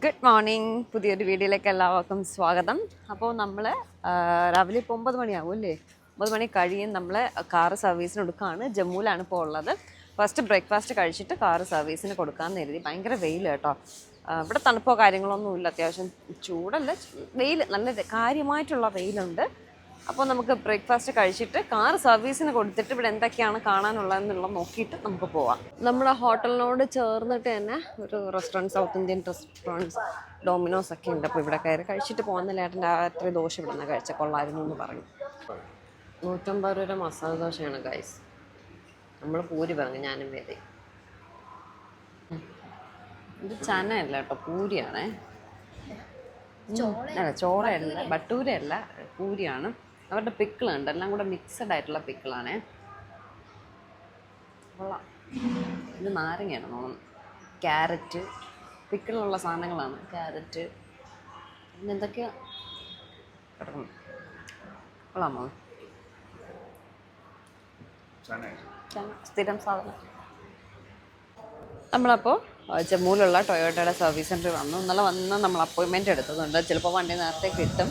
Good morning. പുതിയൊരു വീഡിയോയിലേക്ക് എല്ലാവർക്കും സ്വാഗതം. അപ്പോൾ നമ്മൾ രാവിലെ ഇപ്പോൾ 9 മണിയാവും അല്ലേ? 9 മണി കഴിയും നമ്മൾ കാറ് സർവീസിന് കൊടുക്കുകയാണ്. ജമ്മുവിലാണ് ഇപ്പോൾ ഉള്ളത്. ഫസ്റ്റ് ബ്രേക്ക്ഫാസ്റ്റ് കഴിച്ചിട്ട് കാറ് സർവീസിന് കൊടുക്കാമെന്ന് കരുതി. ഭയങ്കര വെയിൽ കേട്ടോ. ഇവിടെ തണുപ്പോ കാര്യങ്ങളൊന്നും ഇല്ല. അത്യാവശ്യം ചൂടല്ല, വെയിൽ നല്ല കാര്യമായിട്ടുള്ള വെയിലുണ്ട്. അപ്പോൾ നമുക്ക് ബ്രേക്ക്ഫാസ്റ്റ് കഴിച്ചിട്ട് കാർ സർവീസിന് കൊടുത്തിട്ട് ഇവിടെ എന്തൊക്കെയാണ് കാണാനുള്ളതെന്നുള്ളത് നോക്കിയിട്ട് നമുക്ക് പോവാം. നമ്മുടെ ഹോട്ടലിനോട് ചേർന്നിട്ട് തന്നെ ഒരു restaurant, south Indian restaurants, Domino's ഒക്കെ ഉണ്ട്. അപ്പോൾ ഇവിടെ കയറി കഴിച്ചിട്ട് പോകുന്ന ലേട്ടൻ്റെ രാത്രി ദോശ ഇവിടെ നിന്ന് കഴിച്ച കൊള്ളായിരുന്നു എന്ന് പറഞ്ഞു. 150 രൂപ മസാല ദോശയാണ് ഗൈസ്. നമ്മൾ പൂരി പറഞ്ഞു, ഞാനും വേദി. ഇത് ചനയല്ല കേട്ടോ, പൂരിയാണേ. അല്ല, ചോറയല്ല, ബട്ടൂരയല്ല, പൂരിയാണ്. അവരുടെ പിക്കിളുണ്ട്, എല്ലാം കൂടെ മിക്സഡ് ആയിട്ടുള്ള പിക്കിളാണേ. കൊള്ളാം. ഇത് നാരങ്ങയാണ് തോന്നുന്നു. ക്യാരറ്റ്, പിക്കിളുള്ള സാധനങ്ങളാണ്. ക്യാരറ്റ് പിന്നെ എന്തൊക്കെയാ കിടക്കുന്നു. കൊള്ളാമോ? സ്ഥിരം സാധനം. നമ്മളപ്പോൾ ജമ്മുവിലുള്ള ടൊയോട്ടയുടെ സർവീസ് സെൻറ്ററിൽ വന്നു. ഇന്നലെ വന്ന് നമ്മൾ അപ്പോയിൻമെൻറ്റ് എടുത്തതുണ്ട്. ചിലപ്പോൾ വണ്ടി നേരത്തെ കിട്ടും.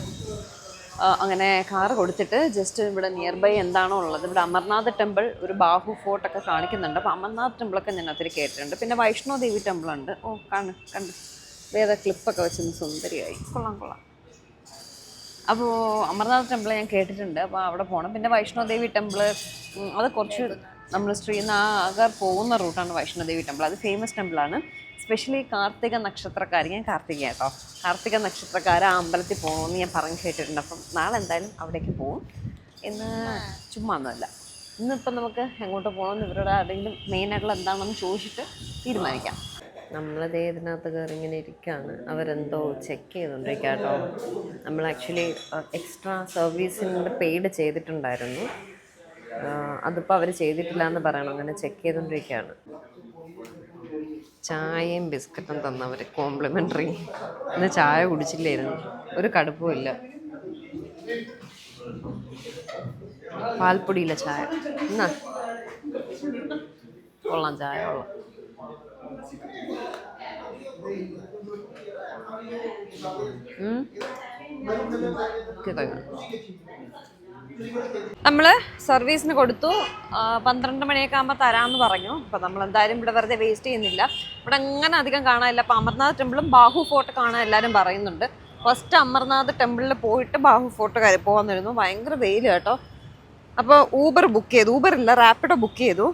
അങ്ങനെ കാറ് കൊടുത്തിട്ട് ജസ്റ്റ് ഇവിടെ നിയർ ബൈ എന്താണോ ഉള്ളത്, ഇവിടെ അമർനാഥ് ടെമ്പിൾ, ഒരു ബാഹു ഫോർട്ടൊക്കെ കാണിക്കുന്നുണ്ട്. അപ്പോൾ അമർനാഥ് ടെമ്പിളൊക്കെ ഞാൻ ഒത്തിരി കേട്ടിട്ടുണ്ട്. പിന്നെ വൈഷ്ണോ ദേവി ടെമ്പിളുണ്ട്. കണ്ട് വേറെ ക്ലിപ്പൊക്കെ വെച്ചൊന്ന് സുന്ദരിയായി. കൊള്ളാം. അപ്പോൾ അമർനാഥ് ടെമ്പിൾ ഞാൻ കേട്ടിട്ടുണ്ട്. അപ്പോൾ അവിടെ പോകണം. പിന്നെ വൈഷ്ണോ ദേവി ടെമ്പിൾ, അത് കുറച്ച് നമ്മൾ ശ്രീനഗർ പോകുന്ന റൂട്ടാണ് വൈഷ്ണോ ദേവി ടെമ്പിൾ. അത് ഫേമസ് ടെമ്പിളാണ്. സ്പെഷ്യലി കാർത്തിക നക്ഷത്രക്കാർ, ഞാൻ കാർത്തിക കേട്ടോ, കാർത്തിക നക്ഷത്രക്കാർ ആ അമ്പലത്തിൽ പോകണമെന്ന് ഞാൻ പറഞ്ഞു കേട്ടിട്ടുണ്ട്. അപ്പം നാളെ എന്തായാലും അവിടേക്ക് പോകും. ഇന്ന് ചുമ്മാ ഒന്നുമല്ല. ഇന്നിപ്പം നമുക്ക് എങ്ങോട്ട് പോകണമെന്ന് ഇവരോട് ആരെങ്കിലും മെയിനായിട്ടുള്ള എന്താണെന്ന് ചോദിച്ചിട്ട് തീരുമാനിക്കാം. നമ്മളതേ ഇതിനകത്ത് കയറി ഇങ്ങനെ ഇരിക്കുകയാണ്. അവരെന്തോ ചെക്ക് ചെയ്തുകൊണ്ടിരിക്കുക കേട്ടോ. നമ്മൾ ആക്ച്വലി എക്സ്ട്രാ സർവീസിൻ്റെ പെയ്ഡ് ചെയ്തിട്ടുണ്ടായിരുന്നു. അതിപ്പോൾ അവർ ചെയ്തിട്ടില്ല എന്ന് പറയണം. അങ്ങനെ ചെക്ക് ചെയ്തുകൊണ്ടിരിക്കുകയാണ്. ചായയും ബിസ്ക്കറ്റും തന്നവർ കോംപ്ലിമെൻ്ററി. ഇന്ന് ചായ കുടിച്ചില്ലായിരുന്നു, ഒരു കടുപ്പവും ഇല്ല. പാൽപ്പൊടിയില്ല ചായ. എന്നാ കൊള്ളാം, ചായ കൊള്ളാം. നമ്മൾ സർവീസിന് കൊടുത്തു. 12 മണിയൊക്കെ ആകുമ്പോൾ തരാമെന്ന് പറഞ്ഞു. അപ്പോൾ നമ്മൾ എന്തായാലും ഇവിടെ വെറുതെ വേസ്റ്റ് ചെയ്യുന്നില്ല. ഇവിടെ അങ്ങനെ അധികം കാണാനില്ല. അപ്പോൾ അമർനാഥ് ടെമ്പിളും ബാഹു ഫോർട്ട് കാണാൻ എല്ലാവരും പറയുന്നുണ്ട്. ഫസ്റ്റ് അമർനാഥ് ടെമ്പിളിൽ പോയിട്ട് ബാഹു ഫോർട്ട് കയറി പോകാമെന്നിരുന്നു. ഭയങ്കര വെയിൽ കേട്ടോ. അപ്പോൾ ഊബർ ബുക്ക് ചെയ്തു. ഊബറില്ല, റാപ്പിഡോ ബുക്ക് ചെയ്തു.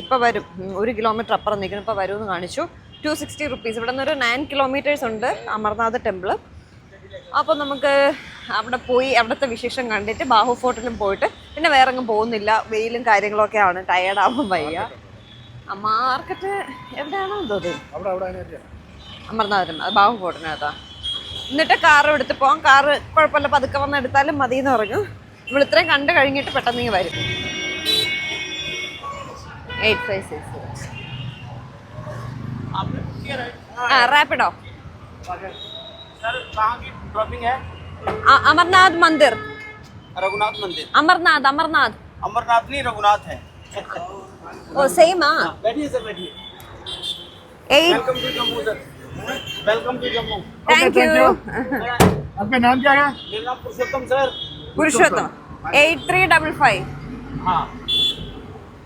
ഇപ്പോൾ വരും. 1 കിലോമീറ്റർ അപ്പുറം നിൽക്കണം. ഇപ്പോൾ വരുമെന്ന് കാണിച്ചു. 260 റുപ്പീസ്. ഇവിടെ നിന്നൊരു 9 കിലോമീറ്റേഴ്സ് ഉണ്ട് അമർനാഥ് ടെമ്പിൾ. അപ്പോൾ നമുക്ക് അവിടെ പോയി അവിടുത്തെ വിശേഷം കണ്ടിട്ട് ബാഹു ഫോർട്ടിലും പോയിട്ട് പിന്നെ വേറെ എങ്ങും പോകുന്നില്ല. വെയിലും കാര്യങ്ങളൊക്കെയാണ്, ടയേർഡാവാൻ വയ്യ. മാർക്കറ്റ് എവിടെയാണോ തോന്നുന്നത്, അമർനാഥിനും അത് ബാഹു ഫോർട്ടിനകത്താ. എന്നിട്ട് കാറ് എടുത്ത് പോകാം. കാറ് കുഴപ്പമില്ല, പതുക്കെ വന്ന് എടുത്താലും മതി എന്ന് പറഞ്ഞു. നമ്മൾ ഇത്രയും കണ്ടു കഴിഞ്ഞിട്ട് പെട്ടെന്ന് വരും. 856 റാപ്പിഡോ. अमरनाथ मंदिर, रघुनाथ मंदिर, अमरनाथ नहीं रघुनाथ है। Oh same. हाँ, बैठिए सर, बैठिए। 8 welcome to Jammu sir, welcome to Jammu. Thank you. आपका नाम क्या है? मेरा नाम पुरुषोत्तम सर। पुरुषोत्तम। 8355। हाँ,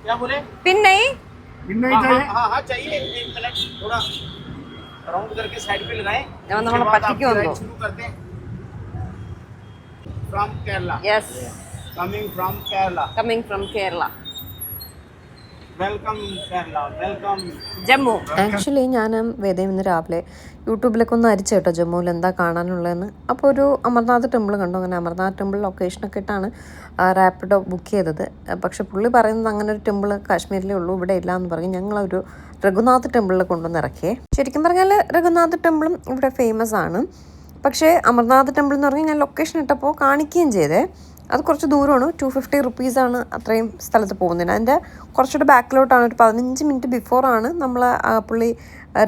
क्या बोले? पिन नहीं चाहिए? हाँ चाहिए। 1 मिनट थोड़ा राउंड करके साइड पे लगाएं। നമ്മളെ പറ്റിക്കുമോ? शुरू करते हैं। From Kerala. Yes, coming from Kerala. Coming from Kerala. Welcome Kerala, welcome Jammu. Actually ഞാൻ വേദയും ഇന്ന് രാവിലെ യൂട്യൂബിലൊക്കെ ഒന്ന് അരിച്ചു കേട്ടോ ജമ്മുവിൽ എന്താ കാണാനുള്ളതെന്ന്. അപ്പോൾ ഒരു അമർനാഥ് ടെമ്പിൾ കണ്ടു. അങ്ങനെ അമർനാഥ് ടെമ്പിൾ ലൊക്കേഷനൊക്കെ ഇട്ടാണ് റാപ്പിഡോ ബുക്ക് ചെയ്തത്. പക്ഷേ പുള്ളി പറയുന്നത് അങ്ങനെ ഒരു ടെമ്പിൾ കാശ്മീരിലേ ഉള്ളൂ, ഇവിടെ ഇല്ല എന്ന് പറയും. ഞങ്ങളൊരു രഘുനാഥ് ടെമ്പിളിൽ കൊണ്ടുവന്ന് ഇറക്കിയേ. ശരിക്കും പറഞ്ഞാൽ രഘുനാഥ് ടെമ്പിളും ഇവിടെ ഫേമസ് ആണ്. പക്ഷേ അമർനാഥ് ടെമ്പിൾ എന്ന് പറഞ്ഞാൽ ഞാൻ ലൊക്കേഷൻ ഇട്ടപ്പോൾ കാണിക്കുകയും ചെയ്തേ. അത് കുറച്ച് ദൂരമാണ്. 250 റുപ്പീസാണ് അത്രയും സ്ഥലത്ത് പോകുന്നതിന്. അതിൻ്റെ കുറച്ചുകൂടെ ബാക്കിലോട്ടാണ്. ഒരു 15 മിനിറ്റ് ബിഫോറാണ് നമ്മൾ പുള്ളി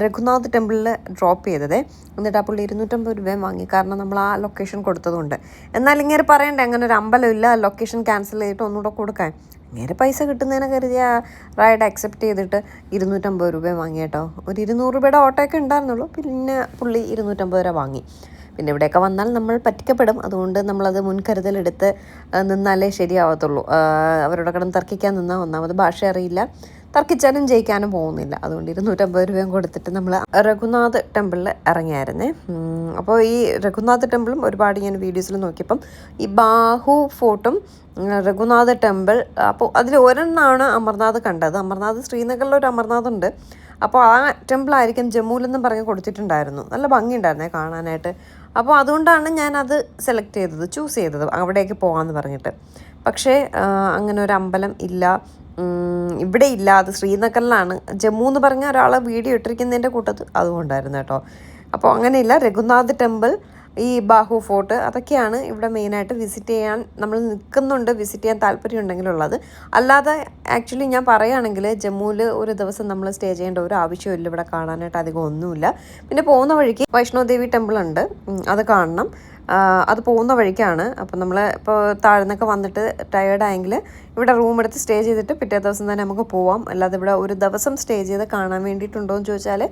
രഘുനാഥ് ടെമ്പിളിൽ ഡ്രോപ്പ് ചെയ്തത്. എന്നിട്ട് ആ പുള്ളി 250 രൂപയും വാങ്ങി. കാരണം നമ്മൾ ആ ലൊക്കേഷൻ കൊടുത്തതുകൊണ്ട്. എന്നാൽ ഇങ്ങനെ പറയണ്ടേ, അങ്ങനെ ഒരു അമ്പലമില്ല, ലൊക്കേഷൻ ക്യാൻസൽ ചെയ്തിട്ട് ഒന്നുകൂടെ കൊടുക്കാൻ. നേരെ പൈസ കിട്ടുന്നതിനെ കരുതി ആ റൈഡ് അക്സെപ്റ്റ് ചെയ്തിട്ട് 250 രൂപ വാങ്ങി കേട്ടോ. ഒരു 200 രൂപയുടെ ഓട്ടോയൊക്കെ ഉണ്ടായിരുന്നുള്ളൂ. പിന്നെ പുള്ളി 250 രൂപ വാങ്ങി. പിന്നെ ഇവിടെയൊക്കെ വന്നാൽ നമ്മൾ പറ്റിക്കപ്പെടും. അതുകൊണ്ട് നമ്മളത് മുൻകരുതലെടുത്ത് നിന്നാലേ ശരിയാവത്തുള്ളൂ. അവരോട് കിടന്ന് തർക്കിക്കാൻ നിന്നാൽ ഒന്നാമത് ഭാഷ അറിയില്ല, തർക്കിച്ചാലും ജയിക്കാനും പോകുന്നില്ല. അതുകൊണ്ട് 250 രൂപയും കൊടുത്തിട്ട് നമ്മൾ രഘുനാഥ് ടെമ്പിളിൽ ഇറങ്ങിയായിരുന്നേ. അപ്പോൾ ഈ രഘുനാഥ് ടെമ്പിളും ഒരുപാട് ഞാൻ വീഡിയോസിൽ നോക്കിയപ്പം ഈ ബാഹു ഫോർട്ടും രഘുനാഥ് ടെമ്പിൾ, അപ്പോൾ അതിൽ ഒരെണ്ണമാണ് അമർനാഥ് കണ്ടത്. അമർനാഥ് ശ്രീനഗറിലൊരു അമർനാഥ് ഉണ്ട്. അപ്പോൾ ആ ടെമ്പിളായിരിക്കും ജമ്മുവിലെന്നും പറഞ്ഞ് കൊടുത്തിട്ടുണ്ടായിരുന്നു. നല്ല ഭംഗിയുണ്ടായിരുന്നേ കാണാനായിട്ട്. അപ്പോൾ അതുകൊണ്ടാണ് ഞാനത് സെലക്ട് ചെയ്തത്, ചൂസ് ചെയ്തത്, അവിടേക്ക് പോകാമെന്ന് പറഞ്ഞിട്ട്. പക്ഷേ അങ്ങനെ ഒരു അമ്പലം ഇല്ല, ഇവിടെ ഇല്ല. അത് ശ്രീനഗറിലാണ്. ജമ്മു എന്ന് പറഞ്ഞ ഒരാളെ വീഡിയോ ഇട്ടിരിക്കുന്നതിൻ്റെ കൂട്ടത്ത് അതുകൊണ്ടായിരുന്നു കേട്ടോ. അപ്പോൾ അങ്ങനെയില്ല. രഘുനാഥ് ടെമ്പിൾ, ഈ ബാഹു ഫോർട്ട്, അതൊക്കെയാണ് ഇവിടെ മെയിനായിട്ട് വിസിറ്റ് ചെയ്യാൻ നമ്മൾ നിൽക്കുന്നുണ്ട്. വിസിറ്റ് ചെയ്യാൻ താല്പര്യം ഉണ്ടെങ്കിലുള്ളത്. അല്ലാതെ ആക്ച്വലി ഞാൻ പറയുകയാണെങ്കിൽ ജമ്മുവിൽ ഒരു ദിവസം നമ്മൾ സ്റ്റേ ചെയ്യേണ്ട ഒരു ആവശ്യമില്ല. ഇവിടെ കാണാനായിട്ട് അധികം ഒന്നുമില്ല. പിന്നെ പോകുന്ന വഴിക്ക് വൈഷ്ണോദേവി ടെമ്പിൾ ഉണ്ട്, അത് കാണണം. അത് പോകുന്ന വഴിക്കാണ്. അപ്പോൾ നമ്മൾ ഇപ്പോൾ താഴ്ന്നൊക്കെ വന്നിട്ട് ടയേർഡായെങ്കിൽ ഇവിടെ റൂം എടുത്ത് സ്റ്റേ ചെയ്തിട്ട് പിറ്റേ ദിവസം തന്നെ നമുക്ക് പോവാം. അല്ലാതെ ഇവിടെ ഒരു ദിവസം സ്റ്റേ ചെയ്ത് കാണാൻ വേണ്ടിയിട്ടുണ്ടോ എന്ന് ചോദിച്ചാൽ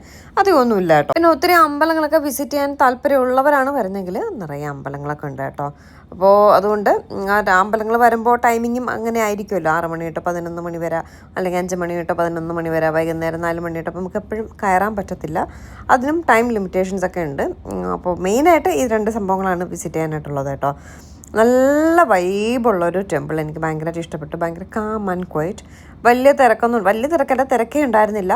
അധികമൊന്നുമില്ല കേട്ടോ. പിന്നെ ഒത്തിരി അമ്പലങ്ങളൊക്കെ വിസിറ്റ് ചെയ്യാൻ താല്പര്യമുള്ളവരാണ് വരുന്നതെങ്കിൽ നിറയെ അമ്പലങ്ങളൊക്കെ ഉണ്ട് കേട്ടോ. അപ്പോൾ അതുകൊണ്ട് ആ അമ്പലങ്ങൾ വരുമ്പോൾ ടൈമിങ്ങും അങ്ങനെ ആയിരിക്കുമല്ലോ. 6 മണി തൊട്ട് 11 മണി വരെ, അല്ലെങ്കിൽ 5 മണി തൊട്ട് 11 മണി വരെ, വൈകുന്നേരം 4 മണി തൊട്ട്. അപ്പോൾ നമുക്ക് എപ്പോഴും കയറാൻ പറ്റത്തില്ല. അതിനും ടൈം ലിമിറ്റേഷൻസ് ഒക്കെ ഉണ്ട്. അപ്പോൾ മെയിനായിട്ട് ഈ 2 സംഭവങ്ങളാണ് വിസിറ്റ് ചെയ്യാനായിട്ടുള്ളത് കേട്ടോ. നല്ല വൈബുള്ളൊരു ടെമ്പിൾ, എനിക്ക് ഭയങ്കരമായിട്ട് ഇഷ്ടപ്പെട്ടു. ഭയങ്കര കാം ആൻഡ് ക്വയറ്റ്. വലിയ തിരക്കല്ല, തിരക്കേ ഉണ്ടായിരുന്നില്ല.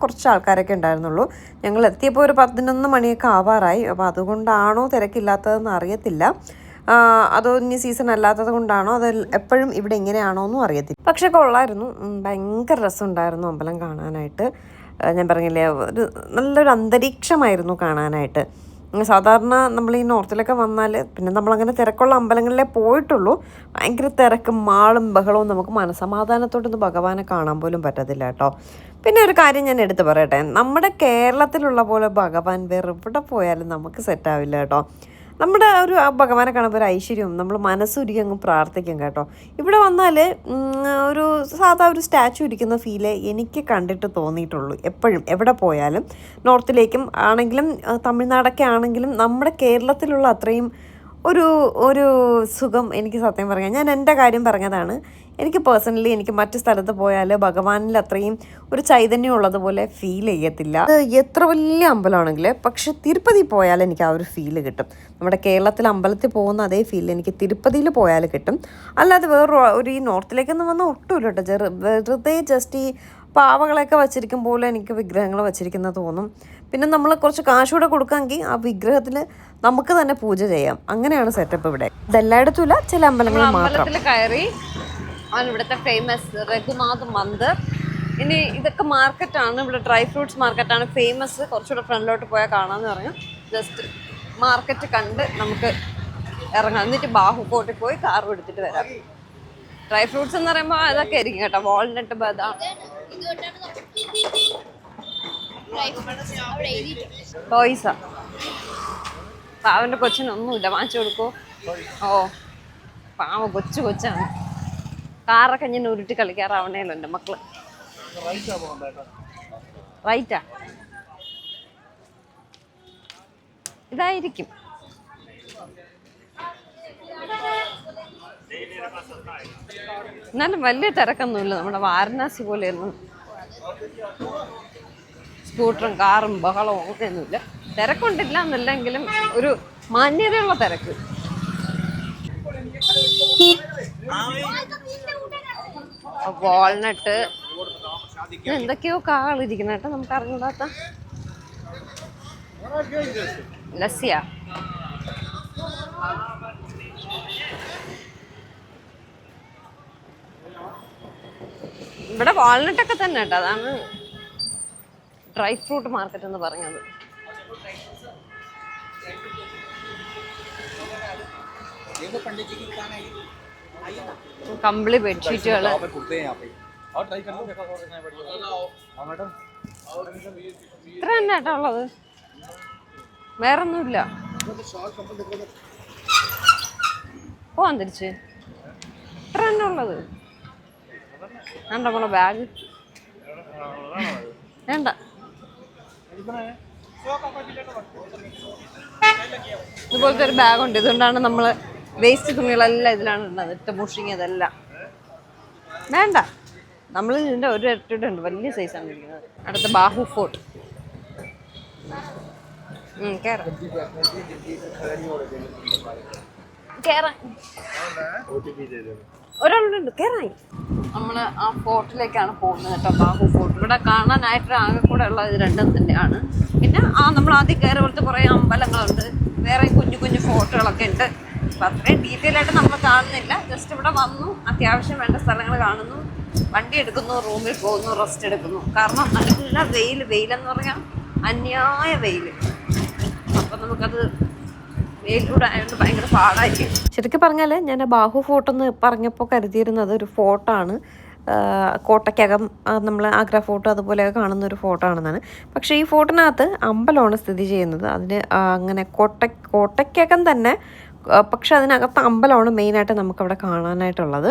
കുറച്ച് ആൾക്കാരൊക്കെ ഉണ്ടായിരുന്നുള്ളൂ. ഞങ്ങൾ എത്തിയപ്പോൾ ഒരു 11 മണിയൊക്കെ ആവാറായി. അപ്പോൾ അതുകൊണ്ടാണോ തിരക്കില്ലാത്തതെന്ന് അറിയത്തില്ല. അതോ ഇനി സീസൺ അല്ലാത്തത് കൊണ്ടാണോ, അത് എപ്പോഴും ഇവിടെ ഇങ്ങനെയാണോ എന്നും അറിയത്തില്ല. പക്ഷെ കൊള്ളായിരുന്നു, ഭയങ്കര രസമുണ്ടായിരുന്നു അമ്പലം കാണാനായിട്ട്. ഞാൻ പറഞ്ഞില്ലേ, ഒരു നല്ലൊരു അന്തരീക്ഷമായിരുന്നു കാണാനായിട്ട്. സാധാരണ നമ്മൾ ഈ നോർത്തിലൊക്കെ വന്നാൽ പിന്നെ നമ്മളങ്ങനെ തിരക്കുള്ള അമ്പലങ്ങളിലേ പോയിട്ടുള്ളൂ. ഭയങ്കര തിരക്കും മാളും ബഹളവും, നമുക്ക് മനസമാധാനത്തോടൊന്നും ഭഗവാനെ കാണാൻ പോലും പറ്റത്തില്ല കേട്ടോ. പിന്നെ ഒരു കാര്യം ഞാൻ എടുത്ത് പറയട്ടെ, നമ്മുടെ കേരളത്തിലുള്ള പോലെ ഭഗവാൻ വേറെ എവിടെ പോയാലും നമുക്ക് സെറ്റാവില്ല കേട്ടോ. നമ്മുടെ ഒരു ഭഗവാനെ കാണുമ്പോൾ ഒരു ഐശ്വര്യവും, നമ്മൾ മനസ്സുരുകി അങ്ങ് പ്രാർത്ഥിക്കും കേട്ടോ. ഇവിടെ വന്നാൽ ഒരു സാധാ ഒരു സ്റ്റാച്ചു ഇരിക്കുന്ന ഫീലേ എനിക്ക് കണ്ടിട്ട് തോന്നിയിട്ടുള്ളൂ. എപ്പോഴും എവിടെ പോയാലും, നോർത്തിലേക്കും ആണെങ്കിലും തമിഴ്നാടൊക്കെ ആണെങ്കിലും നമ്മുടെ കേരളത്തിലുള്ള അത്രയും ഒരു സുഖം എനിക്ക് സത്യം പറയാം. ഞാൻ എൻ്റെ കാര്യം പറഞ്ഞതാണ്. എനിക്ക് പേഴ്സണലി എനിക്ക് മറ്റു സ്ഥലത്ത് പോയാൽ ഭഗവാനിൽ അത്രയും ഒരു ചൈതന്യം ഉള്ളതുപോലെ ഫീൽ ചെയ്യത്തില്ല. അത് എത്ര വലിയ അമ്പലമാണെങ്കിൽ. പക്ഷെ തിരുപ്പതി പോയാൽ എനിക്ക് ആ ഒരു ഫീല് കിട്ടും. നമ്മുടെ കേരളത്തിൽ അമ്പലത്തിൽ പോകുന്ന അതേ ഫീൽ എനിക്ക് തിരുപ്പതിയിൽ പോയാൽ കിട്ടും. അല്ലാതെ ഒരു ഈ നോർത്തിലേക്കൊന്നും വന്നാൽ ഒട്ടുമില്ല കേട്ടോ. വെറുതെ ജസ്റ്റ് ഈ പാവകളൊക്കെ വച്ചിരിക്കും പോലെ എനിക്ക് വിഗ്രഹങ്ങൾ വച്ചിരിക്കുന്നത് തോന്നും. പിന്നെ നമ്മൾ കുറച്ച് കാശൂടെ കൊടുക്കാമെങ്കിൽ ആ വിഗ്രഹത്തിൽ നമുക്ക് തന്നെ പൂജ ചെയ്യാം. അങ്ങനെയാണ് സെറ്റപ്പ് ഇവിടെ. ഇതെല്ലായിടത്തും ഇല്ല, ചില അമ്പലങ്ങളിൽ മാത്രം. അമ്പലത്തിൽ കയറി ആണ് ഇവിടുത്തെ ഫേമസ് രഘുനാഥ് മന്ദിർ. ഇനി ഇതൊക്കെ മാർക്കറ്റാണ്, ഇവിടെ ഡ്രൈ ഫ്രൂട്ട്സ് മാർക്കറ്റാണ് ഫേമസ്. കുറച്ചുകൂടെ ഫ്രണ്ടിലോട്ട് പോയാൽ കാണാമെന്ന് പറഞ്ഞു. ജസ്റ്റ് മാർക്കറ്റ് കണ്ട് നമുക്ക് ഇറങ്ങാം. എന്നിട്ട് ബാഹു ഫോർട്ടിൽ പോയി കാറും എടുത്തിട്ട് വരാം. ഡ്രൈ ഫ്രൂട്ട്സ് എന്ന് പറയുമ്പോൾ അതൊക്കെ ആയിരിക്കും കേട്ടോ. വാൾനട്ട്, ബദാം, ടോയ്സാ. പാവൻ്റെ കൊച്ചിനൊന്നുമില്ല, വാങ്ങിച്ചു കൊടുക്കോ? ഓ പാവ കൊച്ചാണ്. കാറൊക്കെ ഞാൻ ഉരുട്ടി കളിക്കാറാവണേല്ലോ എൻ്റെ മക്കള്. റൈറ്റാ ഇതായിരിക്കും. എന്നാലും വലിയ തിരക്കൊന്നുമില്ല. നമ്മുടെ വാരണാസി പോലെയൊന്നും സ്കൂട്ടറും കാറും ബഹളവും അങ്ങനെയൊന്നുമില്ല. തിരക്കൊണ്ടില്ല എന്നല്ലെങ്കിലും ഒരു മാന്യതയുള്ള തിരക്ക്. വാൾനട്ട്, എന്തൊക്കെയോ കാളിരിക്കുന്ന കേട്ടോ, നമുക്ക് അറിഞ്ഞൂടാത്ത. ലസ്സിയാ. ഇവിടെ വാൾനട്ടൊക്കെ തന്നെ കേട്ടോ. അതാണ് ഡ്രൈ ഫ്രൂട്ട് മാർക്കറ്റ് എന്ന് പറഞ്ഞത്. കമ്പിളി ബെഡ്ഷീറ്റുകള് ഇത്ര തന്നെ കേട്ടോ ഉള്ളത്, വേറൊന്നുമില്ല. പോവാൻ തിരിച്ച് ഇത്ര തന്നെ ഉള്ളത്. വേണ്ട നമ്മളെ ബാഗ് വേണ്ട. ഇതുപോലത്തെ ഒരു ബാഗുണ്ട്. ഇതുകൊണ്ടാണ് നമ്മൾ വേസ്റ്റ് തുണികളെല്ലാം ഇതിലാണ് ഉള്ളത്. ഇട്ട് മുഷിങ്ങിയതെല്ലാം വേണ്ട. നമ്മൾ ഇതിൻ്റെ ഒരു ഇട്ടിട്ടുണ്ട്. വലിയ സൈസാണ് ഇരിക്കുന്നത്. അടുത്ത ബാഹു ഫോർട്ട്. കേറാം. ഒരാളുണ്ട് കേറാൻ. നമ്മൾ ആ ഫോർട്ടിലേക്കാണ് പോകുന്നത് കേട്ടോ. ബാഹു ഫോർട്ട് ഇവിടെ കാണാനായിട്ട് ആകെ കൂടെ ഉള്ളത് ഇത് രണ്ടും തന്നെയാണ്. പിന്നെ നമ്മൾ ആദ്യം കയറി പോലത്തെ കുറേ അമ്പലങ്ങളുണ്ട്, വേറെ കുഞ്ഞു കുഞ്ഞു ഫോർട്ടുകളൊക്കെ ഉണ്ട്. അപ്പം അത്രയും ഡീറ്റെയിൽ ആയിട്ട് നമ്മൾ കാണുന്നില്ല. ജസ്റ്റ് ഇവിടെ വന്നു, അത്യാവശ്യം വേണ്ട സ്ഥലങ്ങൾ കാണുന്നു, വണ്ടി എടുക്കുന്നു, റൂമിൽ പോകുന്നു, റെസ്റ്റ് എടുക്കുന്നു. കാരണം നല്ല വെയിലെന്ന് പറഞ്ഞാൽ അന്യായ വെയിൽ. അപ്പം നമുക്കത് വെയിലൂടെ ആയതുകൊണ്ട് ഭയങ്കര പാടായിരിക്കും. ശരിക്കും പറഞ്ഞാൽ ഞാൻ ബാഹു ഫോർട്ട് എന്ന് പറഞ്ഞപ്പോൾ കരുതിയിരുന്നത് ഒരു ഫോർട്ടാണ്, കോട്ടയ്ക്കകം നമ്മൾ ആഗ്ര ഫോർട്ട് അതുപോലെയൊക്കെ കാണുന്ന ഒരു ഫോർട്ടാണെന്നാണ്. പക്ഷേ ഈ ഫോർട്ടിനകത്ത് അമ്പലമാണ് സ്ഥിതി ചെയ്യുന്നത്. അതിന് അങ്ങനെ കോട്ടയ്ക്കകം തന്നെ, പക്ഷെ അതിനകത്ത് അമ്പലമാണ് മെയിനായിട്ട് നമുക്കവിടെ കാണാനായിട്ടുള്ളത്.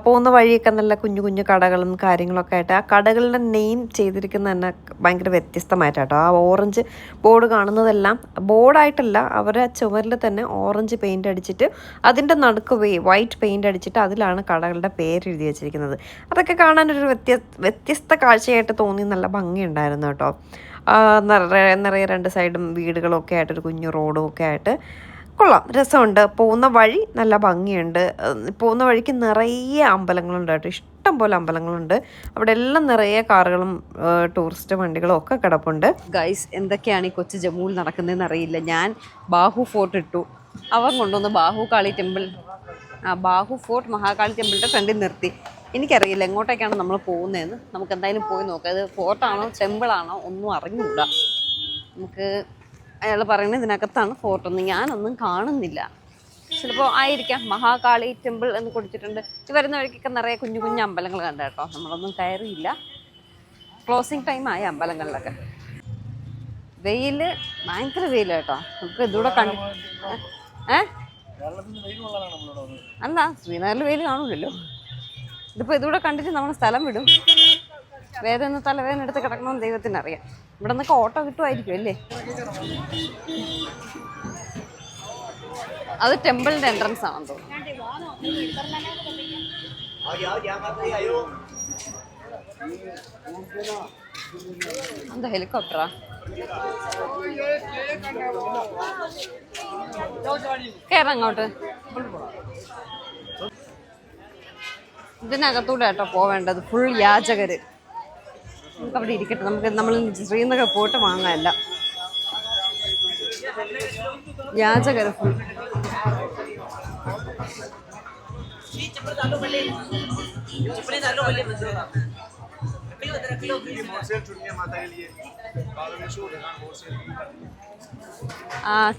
പോകുന്ന വഴിയൊക്കെ നല്ല കുഞ്ഞു കുഞ്ഞു കടകളും കാര്യങ്ങളൊക്കെ ആയിട്ട്, ആ കടകളുടെ നെയിം ചെയ്തിരിക്കുന്ന തന്നെ ഭയങ്കര വ്യത്യസ്തമായിട്ടാട്ടോ. ആ ഓറഞ്ച് ബോർഡ് കാണുന്നതെല്ലാം ബോർഡായിട്ടല്ല, അവരെ ചുമരിൽ തന്നെ ഓറഞ്ച് പെയിൻ്റ് അടിച്ചിട്ട് അതിൻ്റെ നടുക്ക് വൈറ്റ് പെയിൻ്റ് അടിച്ചിട്ട് അതിലാണ് കടകളുടെ പേര് എഴുതി വെച്ചിരിക്കുന്നത്. അതൊക്കെ കാണാനൊരു വ്യത്യസ്ത കാഴ്ചയായിട്ട് തോന്നി. നല്ല ഭംഗിയുണ്ടായിരുന്നു കേട്ടോ. നിറയെ രണ്ട് സൈഡും വീടുകളൊക്കെ ആയിട്ടൊരു കുഞ്ഞു റോഡും ഒക്കെ ആയിട്ട് കൊള്ളാം, രസമുണ്ട്. പോകുന്ന വഴി നല്ല ഭംഗിയുണ്ട്. പോകുന്ന വഴിക്ക് നിറയെ അമ്പലങ്ങളുണ്ട് കേട്ടോ. ഇഷ്ടം പോലെ അമ്പലങ്ങളുണ്ട്. അവിടെ എല്ലാം നിറയെ കാറുകളും ടൂറിസ്റ്റ് വണ്ടികളും ഒക്കെ കിടപ്പുണ്ട്. ഗൈസ്, എന്തൊക്കെയാണ് ഈ കൊച്ചു ജമ്മുവിൽ നടക്കുന്നതെന്ന് അറിയില്ല. ഞാൻ ബാഹു ഫോർട്ട് ഇട്ടു, അവൻ കൊണ്ടുവന്ന് ബാഹു ഫോർട്ട് മഹാകാളി ടെമ്പിളിൻ്റെ ഫ്രണ്ടിൽ നിർത്തി. എനിക്കറിയില്ല എങ്ങോട്ടേക്കാണ് നമ്മൾ പോകുന്നതെന്ന്. നമുക്ക് എന്തായാലും പോയി നോക്കാം. ഇത് ഫോർട്ടാണോ ടെമ്പിളാണോ ഒന്നും അറിഞ്ഞുകൂടാ. നമുക്ക് അയാൾ പറയുന്നത് ഇതിനകത്താണ് ഫോർട്ടൊന്നും ഞാനൊന്നും കാണുന്നില്ല. ചിലപ്പോൾ ആയിരിക്കാം. മഹാകാളി ടെമ്പിൾ എന്ന് കൊടുത്തിട്ടുണ്ട്. ഈ വരുന്ന വഴിക്കൊക്കെ നിറയെ കുഞ്ഞു കുഞ്ഞു അമ്പലങ്ങൾ കണ്ട കേട്ടോ. നമ്മളൊന്നും കയറിയില്ല. ക്ലോസിങ് ടൈം ആയ അമ്പലങ്ങളിലൊക്കെ. വെയിൽ ഭയങ്കര വെയിൽ കേട്ടോ. നമുക്ക് ഇതൂടെ കണ്ടു അല്ല, ശ്രീനഗറിൽ വെയിൽ കാണൂലല്ലോ. ഇതിപ്പോൾ ഇതൂടെ കണ്ടിട്ട് നമ്മൾ സ്ഥലം വിടും. വേദന തലവേദന എടുത്ത് കിടക്കണമെന്ന് ദൈവത്തിനറിയാം. ഇവിടെ നിന്നൊക്കെ ഓട്ടോ കിട്ടുമായിരിക്കും അല്ലേ. അത് ടെമ്പിളിന്റെ എൻട്രൻസ് ആണെന്ന് തോന്നുന്നു. എന്താ ഹെലികോപ്റ്ററാ? കേറങ്ങോട്ട്. ഇതിനകത്തൂടെ കേട്ടോ പോവേണ്ടത്. ഫുൾ യാചകര്. നമുക്ക് അവിടെ ഇരിക്കട്ടെ. നമ്മൾ ശ്രീനഗർ പോയിട്ട് വാങ്ങാനല്ല, യാചകര് ഫുൾ.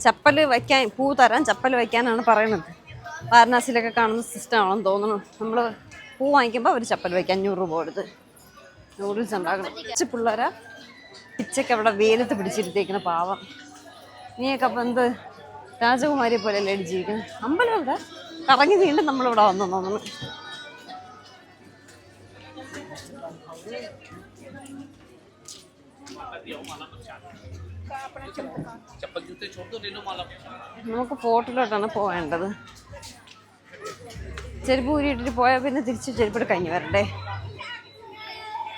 ചപ്പല് വയ്ക്കാൻ, പൂ തരാൻ ചപ്പല് വയ്ക്കാനാണ് പറയണത്. വാരണാസിയിലൊക്കെ കാണുന്ന സിസ്റ്റം ആണെന്ന് തോന്നുന്നു. നമ്മൾ പൂ വാങ്ങിക്കുമ്പോൾ അവർ ചപ്പൽ വയ്ക്കാൻ 500 രൂപ കൊടുത്ത് നൂഡിൽസ് ഉണ്ടാക്കണം. പിള്ളേരാ പിച്ചയ്ക്ക് അവിടെ വെയിലത്ത് പിടിച്ചിരുത്തേക്കുന്ന പാവം. നീയൊക്കെ അപ്പം എന്ത് രാജകുമാരിയെ പോലെ അല്ലേ ജീവിക്കുന്നത്. അമ്പലം ഇവിടെ കറങ്ങി വീണ്ടും നമ്മളിവിടെ വന്നു തോന്നുന്നു. നമുക്ക് ഫോർട്ടിലോട്ടാണ് പോവേണ്ടത്. ചെരുപ്പ് ഊരിയിട്ടിട്ട് പോയാൽ പിന്നെ തിരിച്ച് ചെരുപ്പിട്ട് കഴിഞ്ഞ് വരണ്ടേ.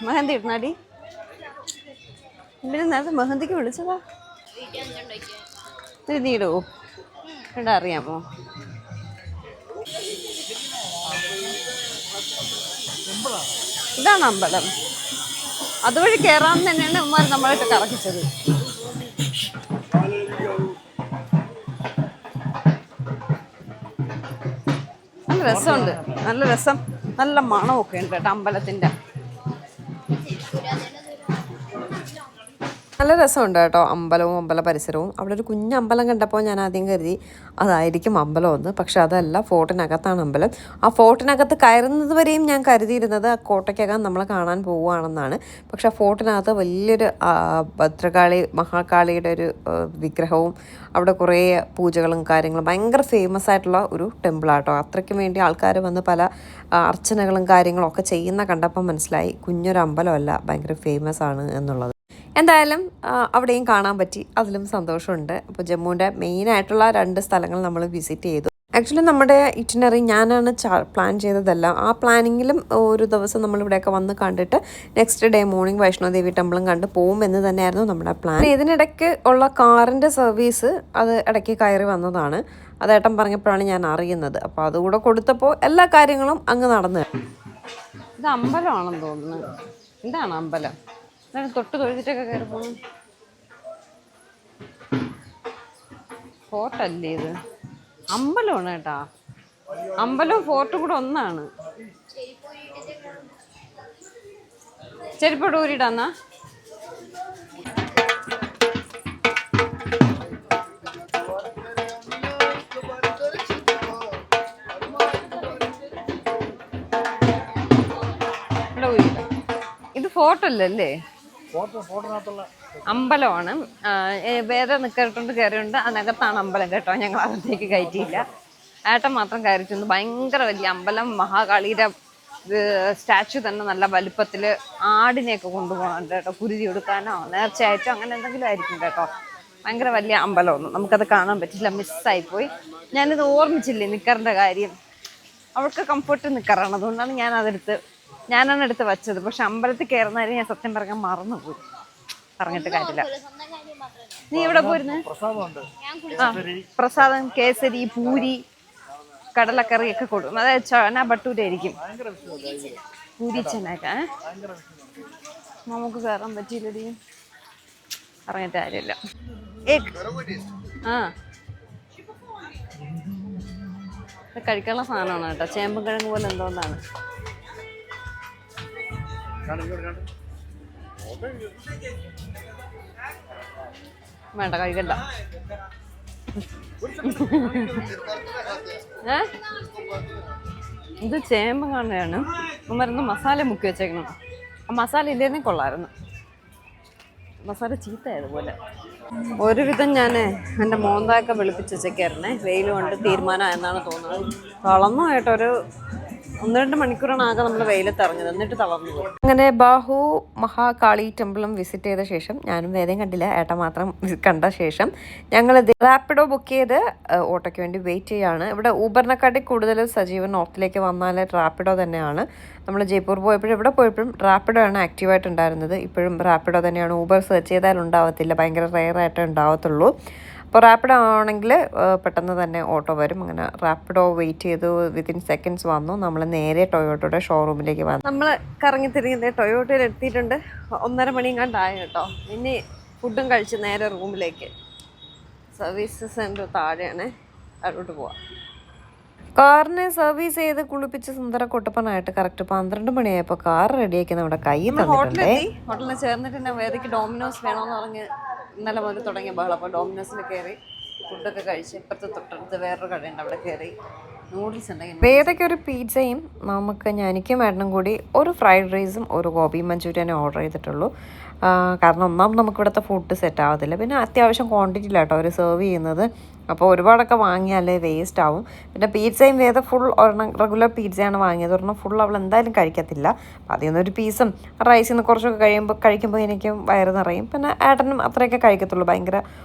മെഹന്തി ഇടണാടി. പിന്നെ നേരത്തെ മെഹന്തിക്ക് വിളിച്ചതാ. ഇത് നീ ഇടുവോ? ഇവിടെ അറിയാമോ? ഇതാണ് അമ്പലം. അതുവഴി കയറാൻ തന്നെയാണ് ഉമ്മാർ നമ്മളായിട്ട് കറക്കിച്ചത്. നല്ല രസമുണ്ട്, നല്ല രസം, നല്ല മണമൊക്കെ ഉണ്ട് കേട്ടോ അമ്പലത്തിൻ്റെ. നല്ല രസമുണ്ട് കേട്ടോ അമ്പലവും അമ്പല പരിസരവും. അവിടെ ഒരു കുഞ്ഞ് അമ്പലം കണ്ടപ്പോൾ ഞാൻ ആദ്യം കരുതി അതായിരിക്കും അമ്പലമെന്ന്. പക്ഷെ അതല്ല, ഫോർട്ടിനകത്താണ് അമ്പലം. ആ ഫോർട്ടിനകത്ത് കയറുന്നത് വരെയും ഞാൻ കരുതിയിരുന്നത് ആ കോട്ടയ്ക്കകം നമ്മൾ കാണാൻ പോവുകയാണെന്നാണ്. പക്ഷെ ആ ഫോർട്ടിനകത്ത് വലിയൊരു ഭദ്രകാളി മഹാകാളിയുടെ ഒരു വിഗ്രഹവും അവിടെ കുറേ പൂജകളും കാര്യങ്ങളും ഭയങ്കര ഫേമസ് ആയിട്ടുള്ള ഒരു ടെമ്പിളാട്ടോ. അത്രയ്ക്ക് വേണ്ടി ആൾക്കാർ വന്ന് പല അർച്ചനകളും കാര്യങ്ങളും ഒക്കെ ചെയ്യുന്ന കണ്ടപ്പോൾ മനസ്സിലായി കുഞ്ഞൊരു അമ്പലമല്ല, ഭയങ്കര ഫേമസ് ആണ് എന്നുള്ളത്. എന്തായാലും അവിടെയും കാണാൻ പറ്റി, അതിലും സന്തോഷമുണ്ട്. അപ്പോൾ ജമ്മുവിൻ്റെ മെയിനായിട്ടുള്ള 2 സ്ഥലങ്ങൾ നമ്മൾ വിസിറ്റ് ചെയ്തു. ആക്ച്വലി നമ്മുടെ ഇറ്റിനറി ഞാനാണ് പ്ലാൻ ചെയ്തതല്ല. ആ പ്ലാനിങ്ങിലും ഒരു ദിവസം നമ്മളിവിടെയൊക്കെ വന്ന് കണ്ടിട്ട് നെക്സ്റ്റ് ഡേ മോർണിംഗ് വൈഷ്ണോദേവി ടെമ്പിളും കണ്ട് പോകുമെന്ന് തന്നെയായിരുന്നു നമ്മുടെ പ്ലാൻ. ഇതിനിടയ്ക്ക് ഉള്ള കാറിൻ്റെ സർവീസ് അത് ഇടയ്ക്ക് കയറി വന്നതാണ്. അത് ഏട്ടൻ പറഞ്ഞപ്പോഴാണ് ഞാൻ അറിയുന്നത്. അപ്പോൾ അതുകൂടെ കൊടുത്തപ്പോൾ എല്ലാ കാര്യങ്ങളും അങ്ങ് നടന്നു. ഇത് അമ്പലമാണെന്ന് തോന്നുന്നു. എന്താണ് അമ്പലം? തൊട്ട് തൊഴുതിട്ടൊക്കെ കയറി പോകുന്നു. ഫോർട്ടല്ലേ ഇത്? അമ്പലമാണ് കേട്ടാ. അമ്പലവും ഫോർട്ടും കൂടെ ഒന്നാണ്. ചെരുപ്പോട് ഊരിടാന്നാ? ഇവിടെ ഊരിടാം. ഇത് ഫോർട്ടല്ലേ? അമ്പലമാണ്. വേറെ നിൽക്കിട്ടുണ്ട് കയറിയുണ്ട്. അതിനകത്താണ് അമ്പലം കേട്ടോ. ഞങ്ങൾ അകത്തേക്ക് കയറ്റിയില്ല. ഏട്ടൻ മാത്രം കയറി ചെന്നു. ഭയങ്കര വലിയ അമ്പലം. മഹാകാളിയുടെ സ്റ്റാച്ചു തന്നെ നല്ല വലുപ്പത്തിൽ. ആടിനെയൊക്കെ കൊണ്ടുപോകണുണ്ട് കേട്ടോ, കുരുതി കൊടുക്കാനോ നേർച്ചയായിട്ടോ അങ്ങനെ എന്തെങ്കിലും ആയിരിക്കും കേട്ടോ. ഭയങ്കര വലിയ അമ്പലമൊന്നും നമുക്കത് കാണാൻ പറ്റില്ല, മിസ്സായിപ്പോയി. ഞാനിത് ഓർമ്മിച്ചില്ലേ നിക്കറിൻ്റെ കാര്യം. അവൾക്ക് കംഫർട്ട് നിക്കറാണ്, അതുകൊണ്ടാണ് ഞാനാണ് എടുത്ത് വച്ചത്. പക്ഷെ അമ്പലത്തിൽ കയറുന്നതിന് ഞാൻ സത്യം പറയാൻ മറന്നുപോയി. പറഞ്ഞിട്ട് കാര്യമില്ല. നീ എവിടെ പോയിരുന്നു? പ്രസാദം, കേസരി, പൂരി, കടലക്കറി ഒക്കെ കൊടുക്കും. അതായത് ചന ബട്ടൂരായിരിക്കും. പൂരി ചെന്നൊക്കെ നമുക്ക് കയറാൻ പറ്റിയില്ലടി. പറഞ്ഞിട്ട് കാര്യമില്ല. കഴിക്കാനുള്ള സാധനമാണ് കേട്ടോ. ചേമ്പും കിഴങ്ങ് പോലെ എന്തോന്നാണ്. വേണ്ട, കഴിക്കണ്ട. ഇത് ചേമ്പ് കാണുകയാണ്. മരുന്ന് മസാല മുക്കി വെച്ചേക്കണം. ആ മസാല ഇല്ലേന്നേ കൊള്ളായിരുന്നു. മസാല ചീത്തയായതുപോലെ. ഒരുവിധം ഞാൻ എൻ്റെ മോന്തായൊക്കെ വെളുപ്പിച്ച് വെച്ചേക്കായിരുന്നേ. വെയിൽ കൊണ്ട് തീരുമാനം എന്നാണ് തോന്നുന്നത്. തളർന്നു കേട്ടോ. ഒരു 1-2 മണിക്കൂറാണ് ആകെ നമ്മൾ വെയിലത്ത് ഇറങ്ങിയത്, എന്നിട്ട് തളർന്നു പോകും. അങ്ങനെ ബാഹു മഹാകാളി ടെമ്പിളും വിസിറ്റ് ചെയ്ത ശേഷം ഞാനും വേദയും കണ്ടില്ല, ഏട്ട മാത്രം കണ്ട ശേഷം ഞങ്ങൾ റാപ്പിഡോ ബുക്ക് ചെയ്ത് ഓട്ടോയ്ക്ക് വേണ്ടി വെയിറ്റ് ചെയ്യുകയാണ്. ഇവിടെ ഊബറിനെക്കാട്ടി കൂടുതൽ സജീവൻ നോർത്തിലേക്ക് വന്നാൽ റാപ്പിഡോ തന്നെയാണ്. നമ്മൾ ജയ്പൂർ പോയപ്പോഴും ഇവിടെ പോയപ്പോഴും റാപ്പിഡോ ആണ് ആക്റ്റീവായിട്ടുണ്ടായിരുന്നത്. ഇപ്പോഴും റാപ്പിഡോ തന്നെയാണ്. ഊബർ സെർച്ച് ചെയ്താൽ ഉണ്ടാവത്തില്ല, ഭയങ്കര റെയറായിട്ടേ ഉണ്ടാവത്തുള്ളൂ. അപ്പോൾ റാപ്പിഡോ ആണെങ്കിൽ പെട്ടെന്ന് തന്നെ ഓട്ടോ വരും. അങ്ങനെ റാപ്പിഡോ വെയിറ്റ് ചെയ്തു. വിത്തിൻ സെക്കൻഡ്സ് വന്നു. നമ്മൾ നേരെ ടൊയോട്ടയുടെ ഷോറൂമിലേക്ക് വന്നു. നമ്മൾ കറങ്ങി തിരിഞ്ഞ് ടൊയോട്ടയിൽ എത്തിയിട്ടുണ്ട്. 1:30 മണിയും കണ്ടായി കേട്ടോ. ഇനി ഫുഡും കഴിച്ച് നേരെ റൂമിലേക്ക്. സർവീസ് സെൻറ്റർ താഴെയാണ്, അങ്ങോട്ട് പോവാം. കാറിനെ സർവീസ് ചെയ്ത് കുളിപ്പിച്ച് സുന്ദര കൊട്ടപ്പനായിട്ട് കറക്റ്റ് 12 മണിയായപ്പോൾ കാർ റെഡിയാക്കി നമ്മുടെ കയ്യിൽ തന്നിട്ടുണ്ടേ. ഹോട്ടലിൽ ചേർന്നിട്ട് തന്നെ വേദയ്ക്ക് ഡോമിനോസ് വേണമെന്ന് പറഞ്ഞ് ഇന്നലെ മുതൽ തുടങ്ങിയ ബഹളം. അപ്പോൾ ഡോമിനോസിൽ കയറി ഫുഡൊക്കെ കഴിച്ച് ഇപ്പുറത്ത് തൊട്ടടുത്ത് വേറൊരു കടയുണ്ട്, അവിടെ കയറി നൂഡിൽസ് ഉണ്ടെങ്കിൽ വേദയ്ക്ക് ഒരു പിzzയും എനിക്കും ഏട്ടനും കൂടി ഒരു ഫ്രൈഡ് റൈസും ഒരു ഗോബി മഞ്ചൂരിയനും ഓർഡർ ചെയ്തിട്ടുള്ളൂ. കാരണം ഒന്നാമത് നമുക്കിവിടുത്തെ ഫുഡ് സെറ്റ് ആവത്തില്ല, പിന്നെ അത്യാവശ്യം ക്വാണ്ടിറ്റിയിലാട്ടോ അവർ സെർവ് ചെയ്യുന്നത്. അപ്പോൾ ഒരുപാടൊക്കെ വാങ്ങിയാൽ വേസ്റ്റ് ആവും. പിന്നെ പിzzയും വേദ ഫുൾ ഒരെണ്ണം റെഗുലർ പിzzയാണ് വാങ്ങിയത്. ഒരെണ്ണം ഫുൾ അവൾ എന്തായാലും കഴിക്കത്തില്ല. അപ്പോൾ അതിൽ നിന്നൊരു പീസും റൈസിൽ നിന്ന് കുറച്ചൊക്കെ കഴിക്കുമ്പോൾ എനിക്കും വയറ് നിറയും. പിന്നെ ഏട്ടനും അത്രയൊക്കെ കഴിക്കത്തുള്ളൂ. ഭയങ്കര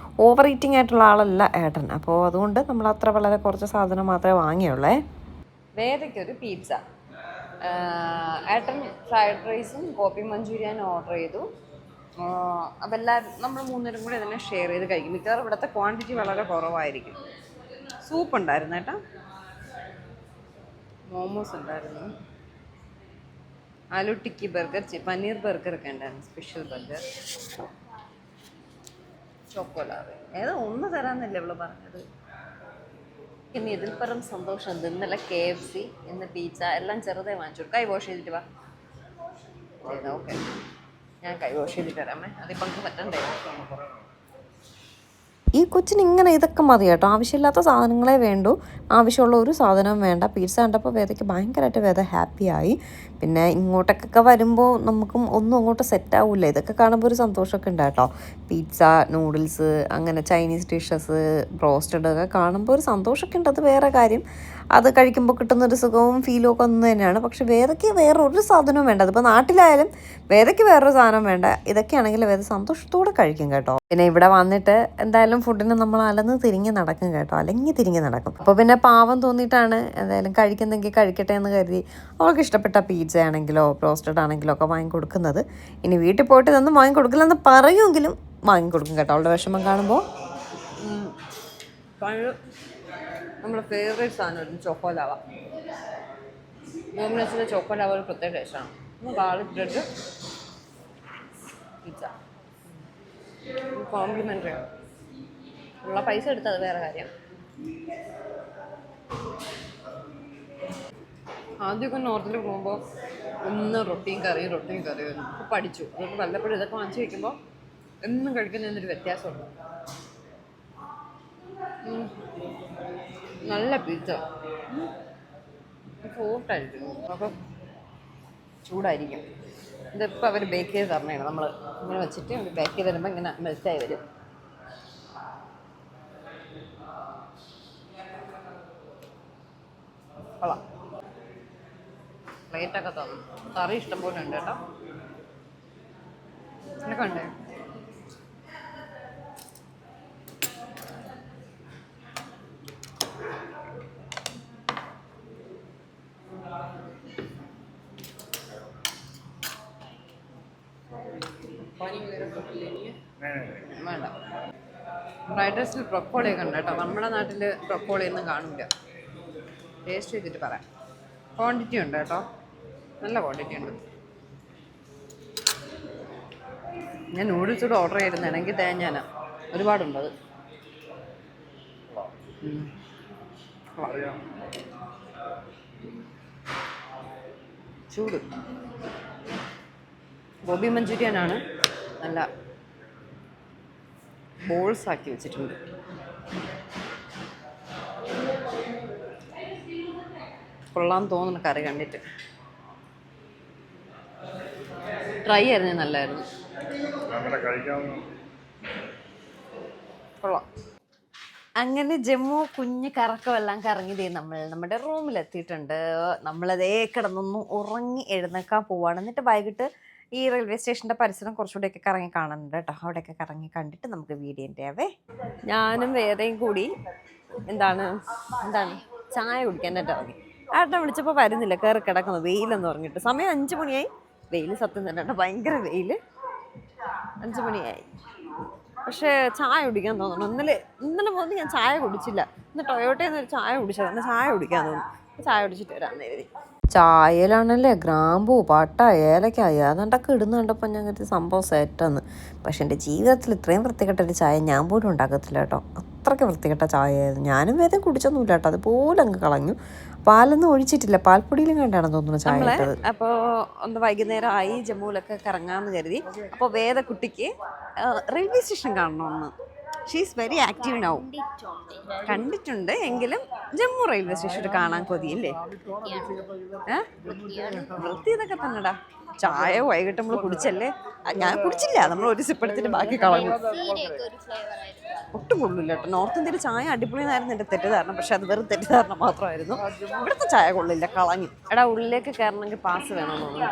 ഓവർ ഈറ്റിംഗ് ആയിട്ടുള്ള ആളല്ല ഏട്ടൻ. അപ്പോൾ അതുകൊണ്ട് നമ്മൾ അത്ര വളരെ കുറച്ച് സാധനം മാത്രമേ വാങ്ങിയുള്ളേ. വേദയ്ക്കൊരു പിസ്സ, ഏട്ടൻ ഫ്രൈഡ് റൈസും ഗോബി മഞ്ചൂരിയനും ഓർഡർ ചെയ്തു. അപ്പോൾ എല്ലാവരും നമ്മൾ 3 പേരും കൂടി അതിനെ ഷെയർ ചെയ്ത് കഴിക്കും. മിക്കവാറും ഇവിടുത്തെ ക്വാണ്ടിറ്റി വളരെ കുറവായിരിക്കും. സൂപ്പ് ഉണ്ടായിരുന്നു ഏട്ടാ, മോമോസ് ഉണ്ടായിരുന്നു, ആലു ടിക്കി ബർഗർ, പനീർ ബർഗറൊക്കെ ഉണ്ടായിരുന്നു, സ്പെഷ്യൽ ബർഗർ, ചോക്കോലാവ്. ഏതോ ഒന്ന് തരാമെന്നല്ലേ ഇവള് പറഞ്ഞത്. ഇനി ഇതിൽ പരം സന്തോഷം എന്ത്, ഇന്നലെ KFC, ഇന്ന് പിസ്സ, എല്ലാം ചെറുതായി വാങ്ങിച്ചു. കൈ വാഷ് ചെയ്തിട്ട് വാ. ഓക്കെ, ഞാൻ കൈ വാഷ് ചെയ്തിട്ട് വരാമേ, അതിപ്പോൾ നമുക്ക് പറ്റണ്ടേ. ഈ കൊച്ചിന് ഇങ്ങനെ ഇതൊക്കെ മതി കേട്ടോ. ആവശ്യമില്ലാത്ത സാധനങ്ങളെ വേണ്ടൂ, ആവശ്യമുള്ള ഒരു സാധനവും വേണ്ട. പിസ്സ കണ്ടപ്പോൾ വേദയ്ക്ക് ഭയങ്കരമായിട്ട് വേദ ഹാപ്പിയായി. പിന്നെ ഇങ്ങോട്ടൊക്കെ വരുമ്പോൾ നമുക്കും ഒന്നും അങ്ങോട്ട് സെറ്റാവില്ല. ഇതൊക്കെ കാണുമ്പോൾ ഒരു സന്തോഷമൊക്കെ ഉണ്ട് കേട്ടോ. പിസ്സ, നൂഡിൽസ്, അങ്ങനെ ചൈനീസ് ഡിഷസ്, ബ്രോസ്റ്റഡ് ഒക്കെ കാണുമ്പോൾ ഒരു സന്തോഷമൊക്കെ ഉണ്ട്. അത് വേറെ കാര്യം. അത് കഴിക്കുമ്പോൾ കിട്ടുന്നൊരു സുഖവും ഫീലും ഒക്കെ ഒന്ന് തന്നെയാണ്. പക്ഷെ വേദയ്ക്ക് വേറെ ഒരു സാധനവും വേണ്ട. അതിപ്പോൾ നാട്ടിലായാലും വേദയ്ക്ക് വേറൊരു സാധനം വേണ്ട. ഇതൊക്കെയാണെങ്കിൽ വേദ സന്തോഷത്തോടെ കഴിക്കും കേട്ടോ. പിന്നെ ഇവിടെ വന്നിട്ട് എന്തായാലും ഫുഡിന് നമ്മൾ അലന്ന് തിരിഞ്ഞ് നടക്കും കേട്ടോ, അല്ലെങ്കിൽ തിരിഞ്ഞ് നടക്കും. അപ്പോൾ പിന്നെ പാവം തോന്നിയിട്ടാണ് എന്തായാലും കഴിക്കുന്നെങ്കിൽ കഴിക്കട്ടെ എന്ന് കരുതി അവൾക്ക് ഇഷ്ടപ്പെട്ട പിസ്സ ആണെങ്കിലോ ബ്രോസ്റ്റഡ് ആണെങ്കിലോ ഒക്കെ വാങ്ങിക്കൊടുക്കുന്നത്. ഇനി വീട്ടിൽ പോയിട്ട് ഇതൊന്നും വാങ്ങിക്കൊടുക്കില്ലെന്ന് പറയുമെങ്കിലും വാങ്ങിക്കൊടുക്കും കേട്ടോ, അവളുടെ വിഷമം കാണുമ്പോൾ. നമ്മുടെ ഫേവറേറ്റ് സാധനമായിരുന്നു ചോക്കോലാവ. ഡോമിനോസിൻ്റെ ചോക്കോലാവ ഒരു പ്രത്യേക ടേസ്റ്റാണ്. ഗാർലിക് ബ്രെഡ് പിസ്സ കോംപ്ലിമെൻ്ററി ആണ്. ഉള്ള പൈസ എടുത്തത് വേറെ കാര്യം. ആദ്യമൊക്കെ നോർത്തിൽ പോകുമ്പോൾ ഒന്ന് റൊട്ടിയും കറിയും ഇപ്പോൾ പഠിച്ചു. അതുകൊണ്ട് വല്ലപ്പോഴും ഇതൊക്കെ വാങ്ങിച്ച് വയ്ക്കുമ്പോൾ എന്നും കഴിക്കുന്നതിനൊരു വ്യത്യാസമുണ്ട്. നല്ല പിസ്സ സോഫ്റ്റായിരിക്കും, അപ്പോൾ ചൂടായിരിക്കും. ഇതിപ്പോൾ അവർ ബേക്ക് ചെയ്ത് തരണേണ്. നമ്മൾ ഇങ്ങനെ വെച്ചിട്ട് ബേക്ക് ചെയ്ത് തരുമ്പോൾ ഇങ്ങനെ മെൽറ്റായി വരും. കൊള്ളാം. പ്ലേറ്റൊക്കെ തന്നു. കറി ഇഷ്ടംപോലെ ഉണ്ട് കേട്ടോ. എന്നൊക്കെ ഉണ്ടേ. വേണ്ട. ഫ്രൈഡ് റൈസിൽ ബ്രൊക്കോളിയൊക്കെ ഉണ്ട് കേട്ടോ. നമ്മുടെ നാട്ടിൽ ബ്രൊക്കോളിയൊന്നും കാണില്ല. ടേസ്റ്റ് ചെയ്തിട്ട് പറയാം. ക്വാണ്ടിറ്റി ഉണ്ട് കേട്ടോ, നല്ല ക്വാണ്ടിറ്റി ഉണ്ട്. ഞാൻ നൂഡിൽസ് കൂടെ ഓർഡർ ചെയ്തിരുന്നാണെങ്കിൽ തേഞ്ഞാന ഒരുപാടുണ്ട്. അത് ചൂട് ഗോബി മഞ്ചൂരിയനാണ്. നല്ല ബോൾസ് ആക്കി വെച്ചിട്ടുണ്ട്. കൊള്ളാൻ തോന്നുന്നു കറി കണ്ടിട്ട്. ട്രൈ ആയിരുന്നു, നല്ലായിരുന്നു. കൊള്ളാം. അങ്ങനെ ജമ്മു കുഞ്ഞ് കറക്കമെല്ലാം കറങ്ങിയതേ നമ്മൾ നമ്മുടെ റൂമിലെത്തിയിട്ടുണ്ട്. നമ്മളതേ കിടന്നൊന്ന് ഉറങ്ങി എഴുന്നേക്കാൻ പോവാണ്. എന്നിട്ട് വൈകിട്ട് ഈ റെയിൽവേ സ്റ്റേഷൻ്റെ പരിസരം കുറച്ചുകൂടെയൊക്കെ കറങ്ങി കാണുന്നുണ്ട് കേട്ടോ. അവിടെയൊക്കെ കറങ്ങി കണ്ടിട്ട് നമുക്ക് വീഡിയോൻ്റെ ആവേ. ഞാനും വേറെയും കൂടി എന്താണ് ചായ കുടിക്കാനായിട്ട് ഇറങ്ങി. ഏട്ടനെ വിളിച്ചപ്പോൾ വരുന്നില്ല, കയറി കിടക്കുന്നു വെയിലെന്ന് പറഞ്ഞിട്ട്. സമയം 5 മണിയായി. വെയിൽ സത്യം തന്നെ കേട്ടോ, ഭയങ്കര വെയിൽ. 5 മണിയായി. പക്ഷേ ചായ കുടിക്കാൻ തോന്നുന്നു. ഇന്നലെ മുതൽ ഞാൻ ചായ കുടിച്ചില്ല. ഇന്ന് ടൊയോട്ടയിൽ നിന്ന് ഒരു ചായ കുടിച്ചതാണ്. ചായ കുടിക്കാൻ തോന്നുന്നു. ചായ കുടിച്ചിട്ട് വരാമെന്ന് എഴുതി. ചായയിലാണല്ലേ ഗ്രാമ്പൂ, പട്ട, ഏലക്ക ഏതാണ്ടൊക്കെ ഇടുന്ന കണ്ടപ്പോൾ ഞാൻ കരുതി സംഭവം സെറ്റാന്ന്. പക്ഷെ എൻ്റെ ജീവിതത്തിൽ ഇത്രയും വൃത്തികെട്ടൊരു ചായ ഞാൻ പോലും ഉണ്ടാക്കത്തില്ല കേട്ടോ. അത്രയ്ക്ക് വൃത്തികെട്ട ചായയായിരുന്നു. ഞാനും വേദം കുടിച്ചൊന്നുമില്ല കേട്ടോ, അതുപോലെ അങ്ങ് കളഞ്ഞു. പാലൊന്നും ഒഴിച്ചിട്ടില്ല, പാൽപ്പൊടിയിലും കണ്ടാണെന്ന് തോന്നുന്നു ചായ ഇട്ടത്. അപ്പോൾ ഒന്ന് വൈകുന്നേരം ആയി, ജമ്മുവിലൊക്കെ കറങ്ങാമെന്ന് കരുതി. അപ്പോൾ വേദ കുട്ടിക്ക് റെയിൽവേ സ്റ്റേഷൻ കാണണമെന്ന്. She's very active now. കണ്ടിട്ടുണ്ട് എങ്കിലും ജമ്മു റെയിൽവേ സ്റ്റേഷൻ കാണാൻ കൊതിയില്ലേ? വൃത്തി ഇതൊക്കെ തന്നെടാ. ചായ വൈകിട്ട് നമ്മൾ കുടിച്ചല്ലേ. ഞാൻ കുടിച്ചില്ല, നമ്മൾ ഒരു സിപ്പ് എടുത്തിട്ട് ബാക്കി കളഞ്ഞു. ഒട്ടും കൊള്ളില്ല കേട്ടോ. നോർത്ത് ഇന്ത്യയിൽ ചായ അടിപൊളിയായിരുന്നു എൻ്റെ തെറ്റിദ്ധാരണ. പക്ഷെ അത് വെറും തെറ്റിദ്ധാരണ മാത്രമായിരുന്നു. ഇവിടുത്തെ ചായ കൊള്ളില്ല, കളഞ്ഞു. എടാ ഉള്ളിലേക്ക് കയറണമെങ്കിൽ പാസ് വേണമെന്ന് തോന്നുന്നു.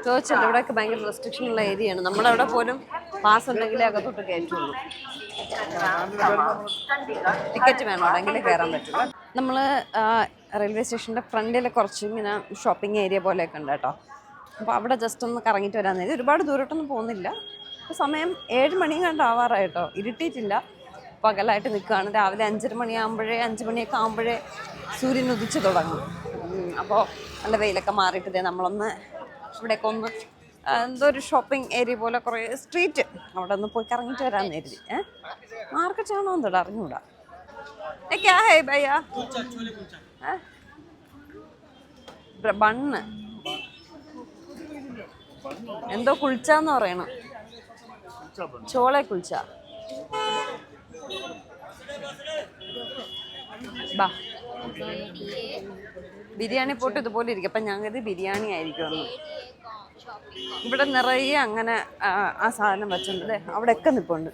ചോദിച്ചല്ലോ, ഇവിടെയൊക്കെ ഭയങ്കര റെസ്ട്രിക്ഷൻ ഉള്ള ഏരിയയാണ്. നമ്മളവിടെ പോലും പാസ് ഉണ്ടെങ്കിലേ അകത്തോട്ട് കയറ്റുള്ളൂ. ടിക്കറ്റ് വേണമെങ്കിലേ കയറാൻ പറ്റില്ല. നമ്മൾ റെയിൽവേ സ്റ്റേഷൻ്റെ ഫ്രണ്ടിൽ കുറച്ച് ഇങ്ങനെ ഷോപ്പിംഗ് ഏരിയ പോലെയൊക്കെ ഉണ്ട് കേട്ടോ. അപ്പോൾ അവിടെ ജസ്റ്റ് ഒന്ന് കറങ്ങിയിട്ട് വരാൻ നേരം. ഒരുപാട് ദൂരോട്ടൊന്നും പോകുന്നില്ല. ഇപ്പോൾ സമയം 7 മണി കണ്ടാവാറായിട്ടോ. ഇരുട്ടിയിട്ടില്ല, പകലായിട്ട് നിൽക്കുകയാണ്. രാവിലെ 5:30 മണിയാകുമ്പോഴേ 5 മണിയൊക്കെ ആകുമ്പോഴേ സൂര്യൻ ഉദിച്ച് തുടങ്ങും. അപ്പോൾ നല്ല വെയിലൊക്കെ മാറിയിട്ടതേ നമ്മളൊന്ന് ഇവിടെയൊക്കെ ഒന്ന് എന്തോ ഒരു ഷോപ്പിംഗ് ഏരിയ പോലെ കുറേ സ്ട്രീറ്റ്, അവിടെ ഒന്ന് പോയി കറങ്ങിയിട്ട് വരാമെന്ന് കരുതി. മാർക്കറ്റ് ആണോ എന്തോടാ അറിഞ്ഞൂടാ. ക്യാ ഹേ ഭയ്യ? ബണ്ണ് എന്തോ കുൽച്ചാന്ന് പറയണം. ചോളെ കുൽച്ച. ബാ ബിരിയാണി പോട്ട് ഇതുപോലെ ഇരിക്കും. അപ്പം ഞങ്ങൾക്ക് ബിരിയാണി ആയിരിക്കും. ഇവിടെ നിറയെ അങ്ങനെ ആ സാധനം വെച്ചിട്ടുണ്ട്. അവിടെയൊക്കെ നിൽപ്പുണ്ട്.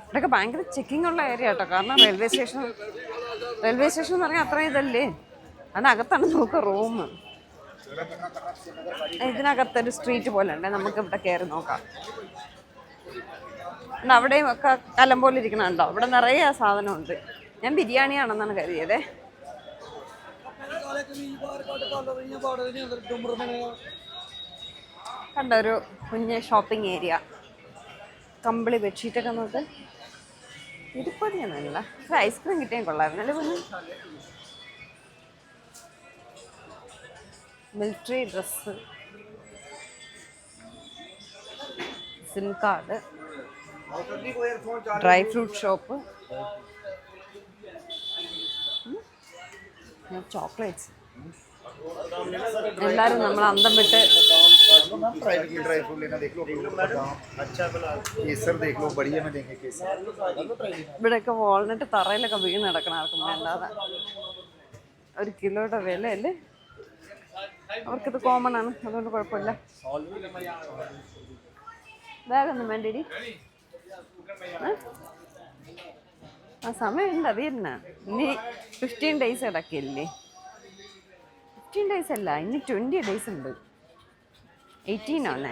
ഇവിടെയൊക്കെ ഭയങ്കര ചെക്കിംഗ് ഉള്ള ഏരിയ കേട്ടോ. കാരണം റെയിൽവേ സ്റ്റേഷൻ എന്ന് പറഞ്ഞാൽ അത്രയും ഇതല്ലേ. അതിനകത്താണ് നമുക്ക് റൂം. ഇതിനകത്തൊരു സ്ട്രീറ്റ് പോലെ ഉണ്ട്. നമുക്ക് ഇവിടെ കയറി നോക്കാം. അവിടെയും ഒക്കെ കലം പോലെ ഇരിക്കണുണ്ടോ. ഇവിടെ നിറയെ ആ സാധനമുണ്ട്. ഞാൻ ബിരിയാണിയാണെന്നാണ് കരുതിയതേ. കണ്ട ഒരു കുഞ്ഞ് ഷോപ്പിംഗ് ഏരിയ. കമ്പിളി ബെഡ്ഷീറ്റൊക്കെ നോക്ക്. ഇരുപ്പതിയൊന്നുമില്ല. ഒരു ഐസ്ക്രീം കിട്ടിയാൽ കൊള്ളായിരുന്നല്ലേ കുഞ്ഞ്. Military dress, SIM card, dry fruit shop, chocolates. എല്ലാവരും നമ്മൾ അന്തം വിട്ട് ഇവിടെയൊക്കെ വാൾനട്ട് തറയിലൊക്കെ വീണ് കിടക്കണം. ആർക്കും വേണ്ടാതെ. 1 കിലോയുടെ വിലയല്ലേ. അവർക്കിത് കോമൺ ആണ്, അതുകൊണ്ട് കുഴപ്പമില്ല. ബാഗൊന്നും വേണ്ടിടി. ആ സമയമുണ്ട്. അത് തന്നെ ഇനി 15 days കിടക്കില്ലേ. 15 days അല്ല, ഇനി 20 days ഉണ്ട്. 18 ആണ്.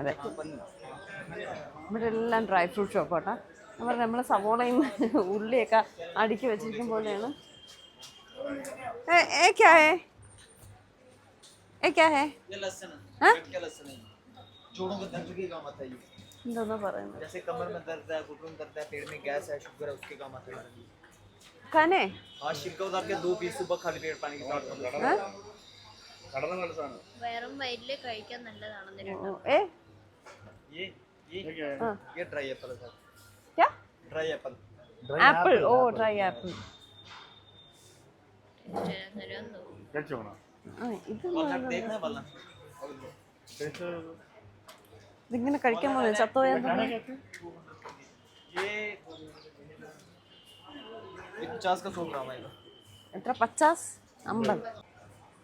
അതെ, ഇവിടെ എല്ലാം ഡ്രൈ ഫ്രൂട്ട് ഷോപ്പ് കേട്ടോ. നമ്മൾ സവോളയും ഉള്ളിയൊക്കെ അടുക്കി വെച്ചിരിക്കും പോലെയാണ്. क्या है? क्या है? ये लहसुन है, लहसुन है। जोड़ों के दर्द के काम आता है ये। दोनों പറയുന്നത്. जैसे कमर में दर्द है, घुटनों में दर्द है, पेट में गैस है, शुगर है, उसके काम आता है। खाने? हाँ, छिलका उतार के 2 पीस सुबह खाली पेट पानी के साथ കടല നല്ലതാണ്. വെറും വയറ്റിൽ കഴിക്കാൻ നല്ലതാണ്. ये ड्राई एप्पल है। क्या? Dry Apple. एप्पल. ओ ड्राई एप्पल. ഇതിങ്ങനെ കഴിക്കാൻ പോലെ ചത്തോയാ. ये 50 का 100 ग्राम आएगा. എത്ര? 50? 50?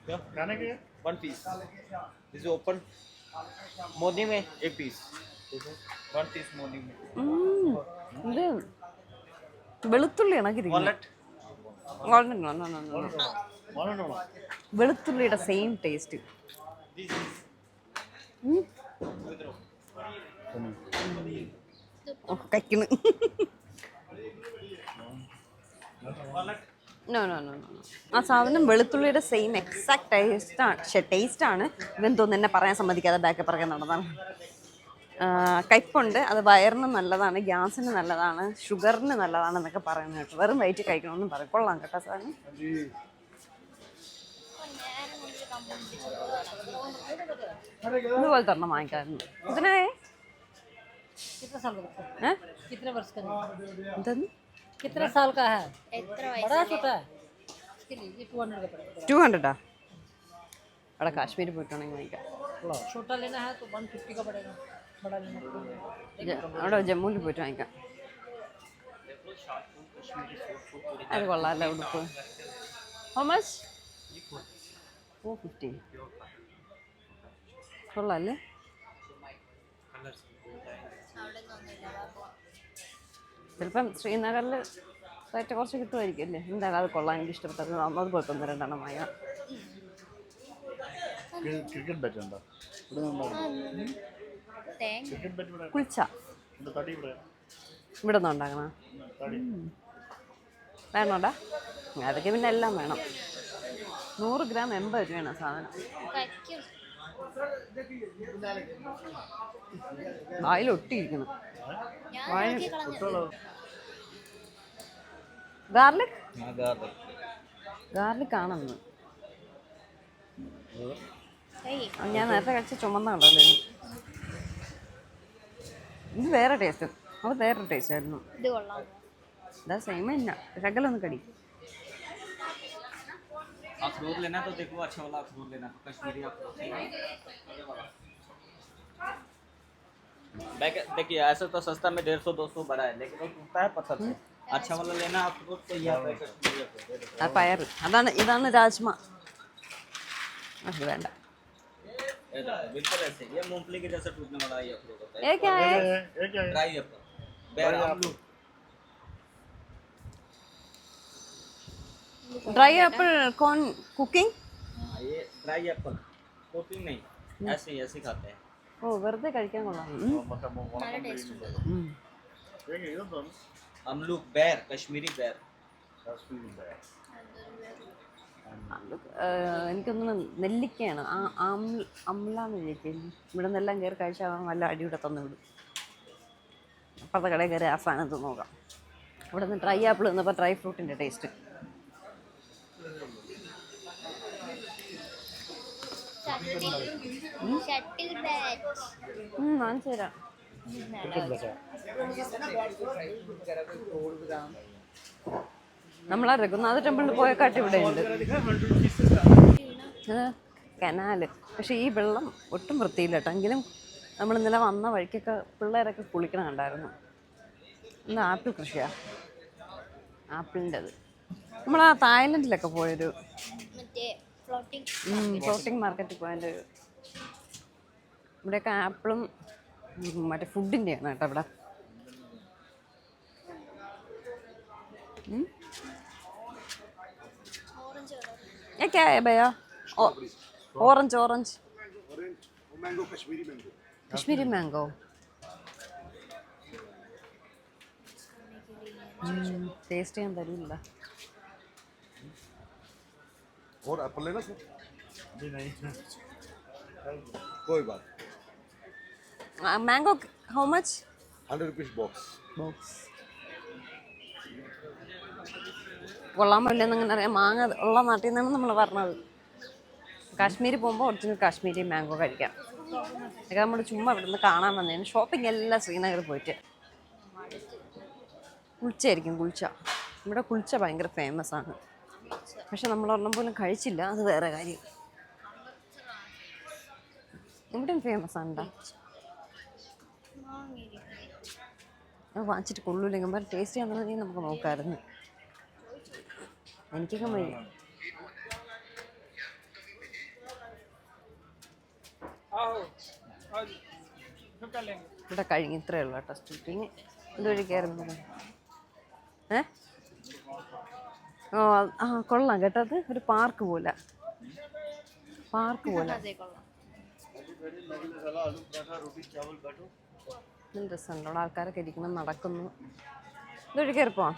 क्या खाने के 1 पीस. दिस ओपन मॉर्निंग में 1 पीस. 1 पीस मॉर्निंग में. ഇത് വെളുത്തുള്ളി वालनट. വെളുത്തുള്ളിയുടെ സെയിം ടേസ്റ്റ്. കഴിക്കുന്നു. No no no no. ആ സാധനം വെളുത്തുള്ളിയുടെ സെയിം എക്സാക്ട് ടേസ്റ്റ് ആണ്. ഇവൻ തോന്നുന്നു എന്നെ പറയാൻ സമ്മതിക്കാതെ ബാക്ക് പറയാൻ നടന്നതാണ്. കയ്പുണ്ട്. അത് വയറിന് നല്ലതാണ്, ഗ്യാസിന് നല്ലതാണ്, ഷുഗറിന് നല്ലതാണെന്നൊക്കെ പറയുന്നത് കേട്ടോ. വെറും വയറ്റ് കഴിക്കണമെന്നും പറയും. കൊള്ളാം കേട്ടോ സാധനം. ഇതുപോലെ തന്നെ വാങ്ങിക്കാറുണ്ട്. ഇതിനെ कितना साल का है? कितने वर्ष का है? എന്തെന്ന്? कितने साल का है? എത്ര बड़ा छोटा है? इसके लिए ये 200 का पड़ेगा. 200 അവിടെ കാശ്മീർ പോയിട്ടുണ്ടെങ്കിൽ വാങ്ങിക്കാം. छोटा लेना है तो 150 का पड़ेगा. बड़ा लेना അവിടെ ജമ്മുവിൽ പോയിട്ട് വാങ്ങിക്കാം. അത് കൊള്ളാമല്ലോ ഉടുപ്പ്. How much? 450. കൊള്ളാമല്ലേ? ചിലപ്പം ശ്രീനഗറിൽ റേറ്റ് കുറച്ച് കിട്ടുമായിരിക്കും അല്ലേ. എന്തായാലും അത് കൊള്ളാൻ എനിക്ക് ഇഷ്ടപ്പെട്ടത്. അതുപോലെ തന്നെ 2 എണ്ണം വാങ്ങാം. ക്രിക്കറ്റ് ബാറ്റ് ഉണ്ടോ? കുളിച്ച ഇവിടെ നിന്ന് ഉണ്ടാക്കണ വേണോടാ. അതൊക്കെ പിന്നെ എല്ലാം വേണം. 100 ഗ്രാം 80 രൂപയാണ് സാധനം. വായിലൊട്ടിയിരിക്കണം. ഗാർലിക് ഗാർലിക് ആണെന്ന് ഞാൻ നേരത്തെ കഴിച്ച ചുമന്നുണ്ടല്ലോ. ഇത് വേറെ ടേസ്റ്റ്. അത് വേറൊരു ടേസ്റ്റ് ആയിരുന്നു. ഇത് കൊള്ളാം. ഇതാ സെയിം തന്നെ. ശകലൊന്ന് കടി. अखरोट लेना तो देखो अच्छा वाला अखरोट लेना, कश्मीरी अखरोट। देखिए ऐसा तो सस्ता में 150-200 बड़ा है, लेकिन वो टूटता है पत्थर से। अच्छा वाला लेना अखरोट तो ये है कश्मीरी अखरोट। ആ പയർ ഇതാണ് രാജ്മ. അത് വേണ്ട. बिल्कुल ऐसे ये मूंगफली के जैसा टूटने वाला ये अखरोट होता है। ये क्या है? ड्राई एप्पल, बेर आलू। ड्राई एप्पल कौन कुकिंग? ये ड्राई एप्पल कुकिंग नहीं, ऐसे ही खाते हैं। ഓ വെറുതെ കഴിക്കാൻ കൊള്ളാം. നല്ല ടേസ്റ്റ് ഉണ്ട്. अमलूक बेर, कश्मीरी बेर। എനിക്കൊന്നും നെല്ലിക്കയാണ് അമ്ല നെല്ലിക്ക. ഇവിടെ നിന്നെല്ലാം കയറി കഴിച്ചാൽ നല്ല അടിയുടെ തന്നു വിടും. അപ്പുറത്തെ കടയിൽ കയറി ആ സാധനം തിന്ന് നോക്കാം. ഇവിടെ നിന്ന് ഡ്രൈ ആപ്പിൾ തിന്നപ്പോൾ ഡ്രൈ ഫ്രൂട്ടിൻ്റെ ടേസ്റ്റ്. Shuttle bat. കാണിച്ചു തരാം. നമ്മളാ രഘുനാഥ ടെമ്പിളിൽ പോയ കാട്ടി ഇവിടെ ഉണ്ട്. കനാല്. പക്ഷെ ഈ വെള്ളം ഒട്ടും വൃത്തിയില്ല കേട്ടോ. എങ്കിലും നമ്മൾ ഇന്നലെ വന്ന വഴിക്കൊക്കെ പിള്ളേരൊക്കെ കുളിക്കണ കണ്ടായിരുന്നു. ഇന്ന് ആപ്പിൾ കൃഷിയാണ്, ആപ്പിളിൻ്റെത്. നമ്മളാ തായ്ലൻഡിലൊക്കെ പോയൊരു മറ്റേ ഫ്ലോട്ടിംഗ് ഫ്ലോട്ടിംഗ് മാർക്കറ്റിൽ പോയതിൻ്റെ ഒരു. ഇവിടെയൊക്കെ ആപ്പിളും മറ്റേ ഫുഡിൻ്റെയാണ് കേട്ടോ ഇവിടെ. Orange colour. ये क्या है भैया? Orange orange mango Kashmiri mango Kashmiri mango. Taste ചെയ്യാൻ തരില്ല. और एप्पल लेना सर? जी नहीं कोई बात. Mango how much? 100 rupees box. Box കൊള്ളാമോ ഇല്ലെന്ന് അങ്ങനെ അറിയാം. മാങ്ങ ഉള്ള നാട്ടിൽ നിന്നാണ് നമ്മൾ പറഞ്ഞത്. കാശ്മീരിൽ പോകുമ്പോൾ ഒറിജിനൽ കാശ്മീരി മാംഗോ കഴിക്കാം. അതൊക്കെ നമ്മൾ ചുമ്മാ ഇവിടെ നിന്ന് കാണാൻ വന്നതിന്. ഷോപ്പിംഗ് എല്ലാം ശ്രീനഗറിൽ പോയിട്ട്. കുൾച്ചയായിരിക്കും, കുൾച്ച. ഇവിടെ കുൾച്ച ഭയങ്കര ഫേമസ് ആണ്. പക്ഷെ നമ്മളൊരെണ്ണം പോലും കഴിച്ചില്ല, അത് വേറെ കാര്യം. ഇവിടെയും ഫേമസ് ആണ് കേട്ടോ. അത് വാങ്ങിച്ചിട്ട് കൊള്ളൂല്ലെങ്കിൽ ടേസ്റ്റ് ചെയ്യാന്നുണ്ടെങ്കിൽ നമുക്ക് നോക്കാമായിരുന്നു. എനിക്കൊക്കെ വയ്യ. ഇവിടെ കഴിഞ്ഞ് ഇത്രയേ ഉള്ളൂ കേട്ടോ സ്ട്രീറ്റിങ്. ഇതുവഴി കയറുന്നത് ഓ ആ കൊള്ളാം കേട്ടോ. അത് ഒരു പാർക്ക് പോലെ. അതേ കൊള്ളാം. നല്ല രസമുണ്ട്. അവിടെ ആൾക്കാരൊക്കെ ഇരിക്കുന്നു, നടക്കുന്നു. ഇതുവഴി കയറി പോവാം.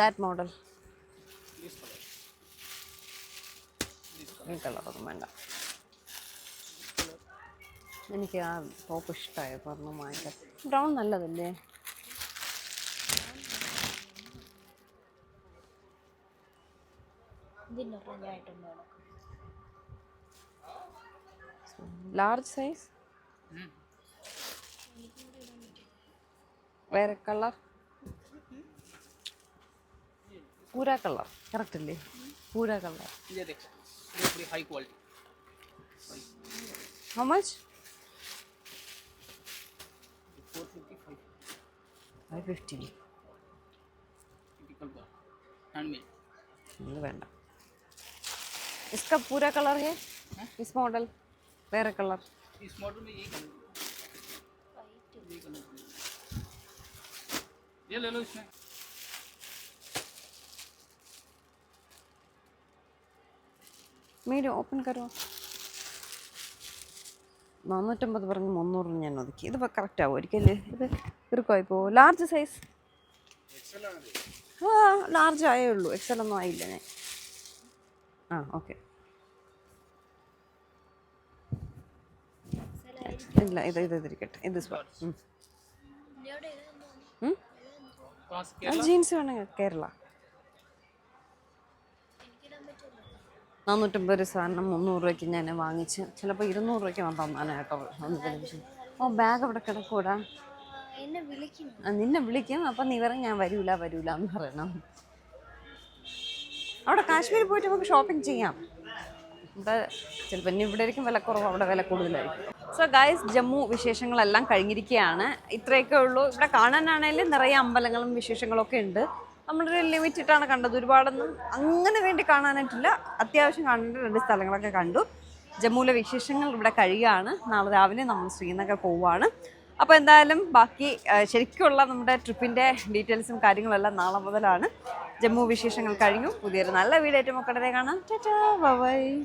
That model. ഈ കളറൊന്നും വേണ്ട. എനിക്ക് ആ ടോപ്പ് ഇഷ്ടമായി. പറഞ്ഞു വാങ്ങിക്കാം. ബ്രൗൺ നല്ലതല്ലേ? ഇതിന് ഓറഞ്ചായിട്ടുണ്ട്. लार्ज साइज വേറെ കളർ पूरा कलर करेक्ट अल्ले पूरा कलर ये देख ये पूरी high quality how much 550 typical का हैंडमेड ഇത് വേണ്ട. इसका पूरा कलर है इस मॉडल वेरे कलर इस मॉडल में ये कलर ये ले लो इसमें മീഡിയ ഓപ്പൺ കരോ. 450 പറഞ്ഞ് 300 ഞാൻ ഒതുക്കി. ഇത് കറക്റ്റ് ആവും ഒരിക്കലേ. ഇത് ഇറുക്കമായി പോവും. ലാർജ് സൈസ് ആ ലാർജ് ആയേ ഉള്ളൂ. എക്സൽ ഒന്നും ആയില്ല ഞാൻ. ആ ഓക്കെ ഇല്ല ഇത് ഇതിരിക്കട്ടെ. ഇത് ജീൻസ് വേണമെങ്കിൽ കേരള 450 ഒരു സാധനം 300 രൂപയ്ക്ക് ഞാൻ വാങ്ങിച്ച് ചിലപ്പോൾ 200 രൂപയ്ക്ക് തന്നാണ് കേട്ടോ. ഓ ബാഗ് അവിടെ കിടക്കൂടാ. എന്നെ വിളിക്കുന്നു. നിന്നെ വിളിക്കും, അപ്പം നീ പറയും ഞാൻ വരൂല എന്ന് പറയണം. അവിടെ കാശ്മീരിൽ പോയിട്ട് നമുക്ക് ഷോപ്പിംഗ് ചെയ്യാം. ഇവിടെ ചിലപ്പോൾ ഇനി ഇവിടെ ആയിരിക്കും വില കുറവ്, അവിടെ വില കൂടുതലായിരിക്കും. സോ ഗൈസ്, ജമ്മു വിശേഷങ്ങളെല്ലാം കഴിഞ്ഞിരിക്കുകയാണ്. ഇത്രയൊക്കെ ഉള്ളൂ. ഇവിടെ കാണാനാണെങ്കിലും നിറയെ അമ്പലങ്ങളും വിശേഷങ്ങളൊക്കെ ഉണ്ട്. നമ്മളൊരു ലിമിറ്റിട്ടാണ് കണ്ടത്, ഒരുപാടൊന്നും അങ്ങനെ വേണ്ടി കാണാനായിട്ടില്ല. അത്യാവശ്യം കാണേണ്ട 2 സ്ഥലങ്ങളൊക്കെ കണ്ടു. ജമ്മുവിലെ വിശേഷങ്ങൾ ഇവിടെ കഴിയുകയാണ്. നാളെ രാവിലെ നമ്മൾ ശ്രീനഗർ പോവുകയാണ്. അപ്പോൾ എന്തായാലും ബാക്കി ശരിക്കുള്ള നമ്മുടെ ട്രിപ്പിൻ്റെ ഡീറ്റെയിൽസും കാര്യങ്ങളെല്ലാം നാളെ മുതലാണ്. ജമ്മു വിശേഷങ്ങൾ കഴിഞ്ഞു. പുതിയൊരു നല്ല വീഡിയോ ആയിട്ട് മക്കളുടെ കാണാം. ടാറ്റാ, ബൈ.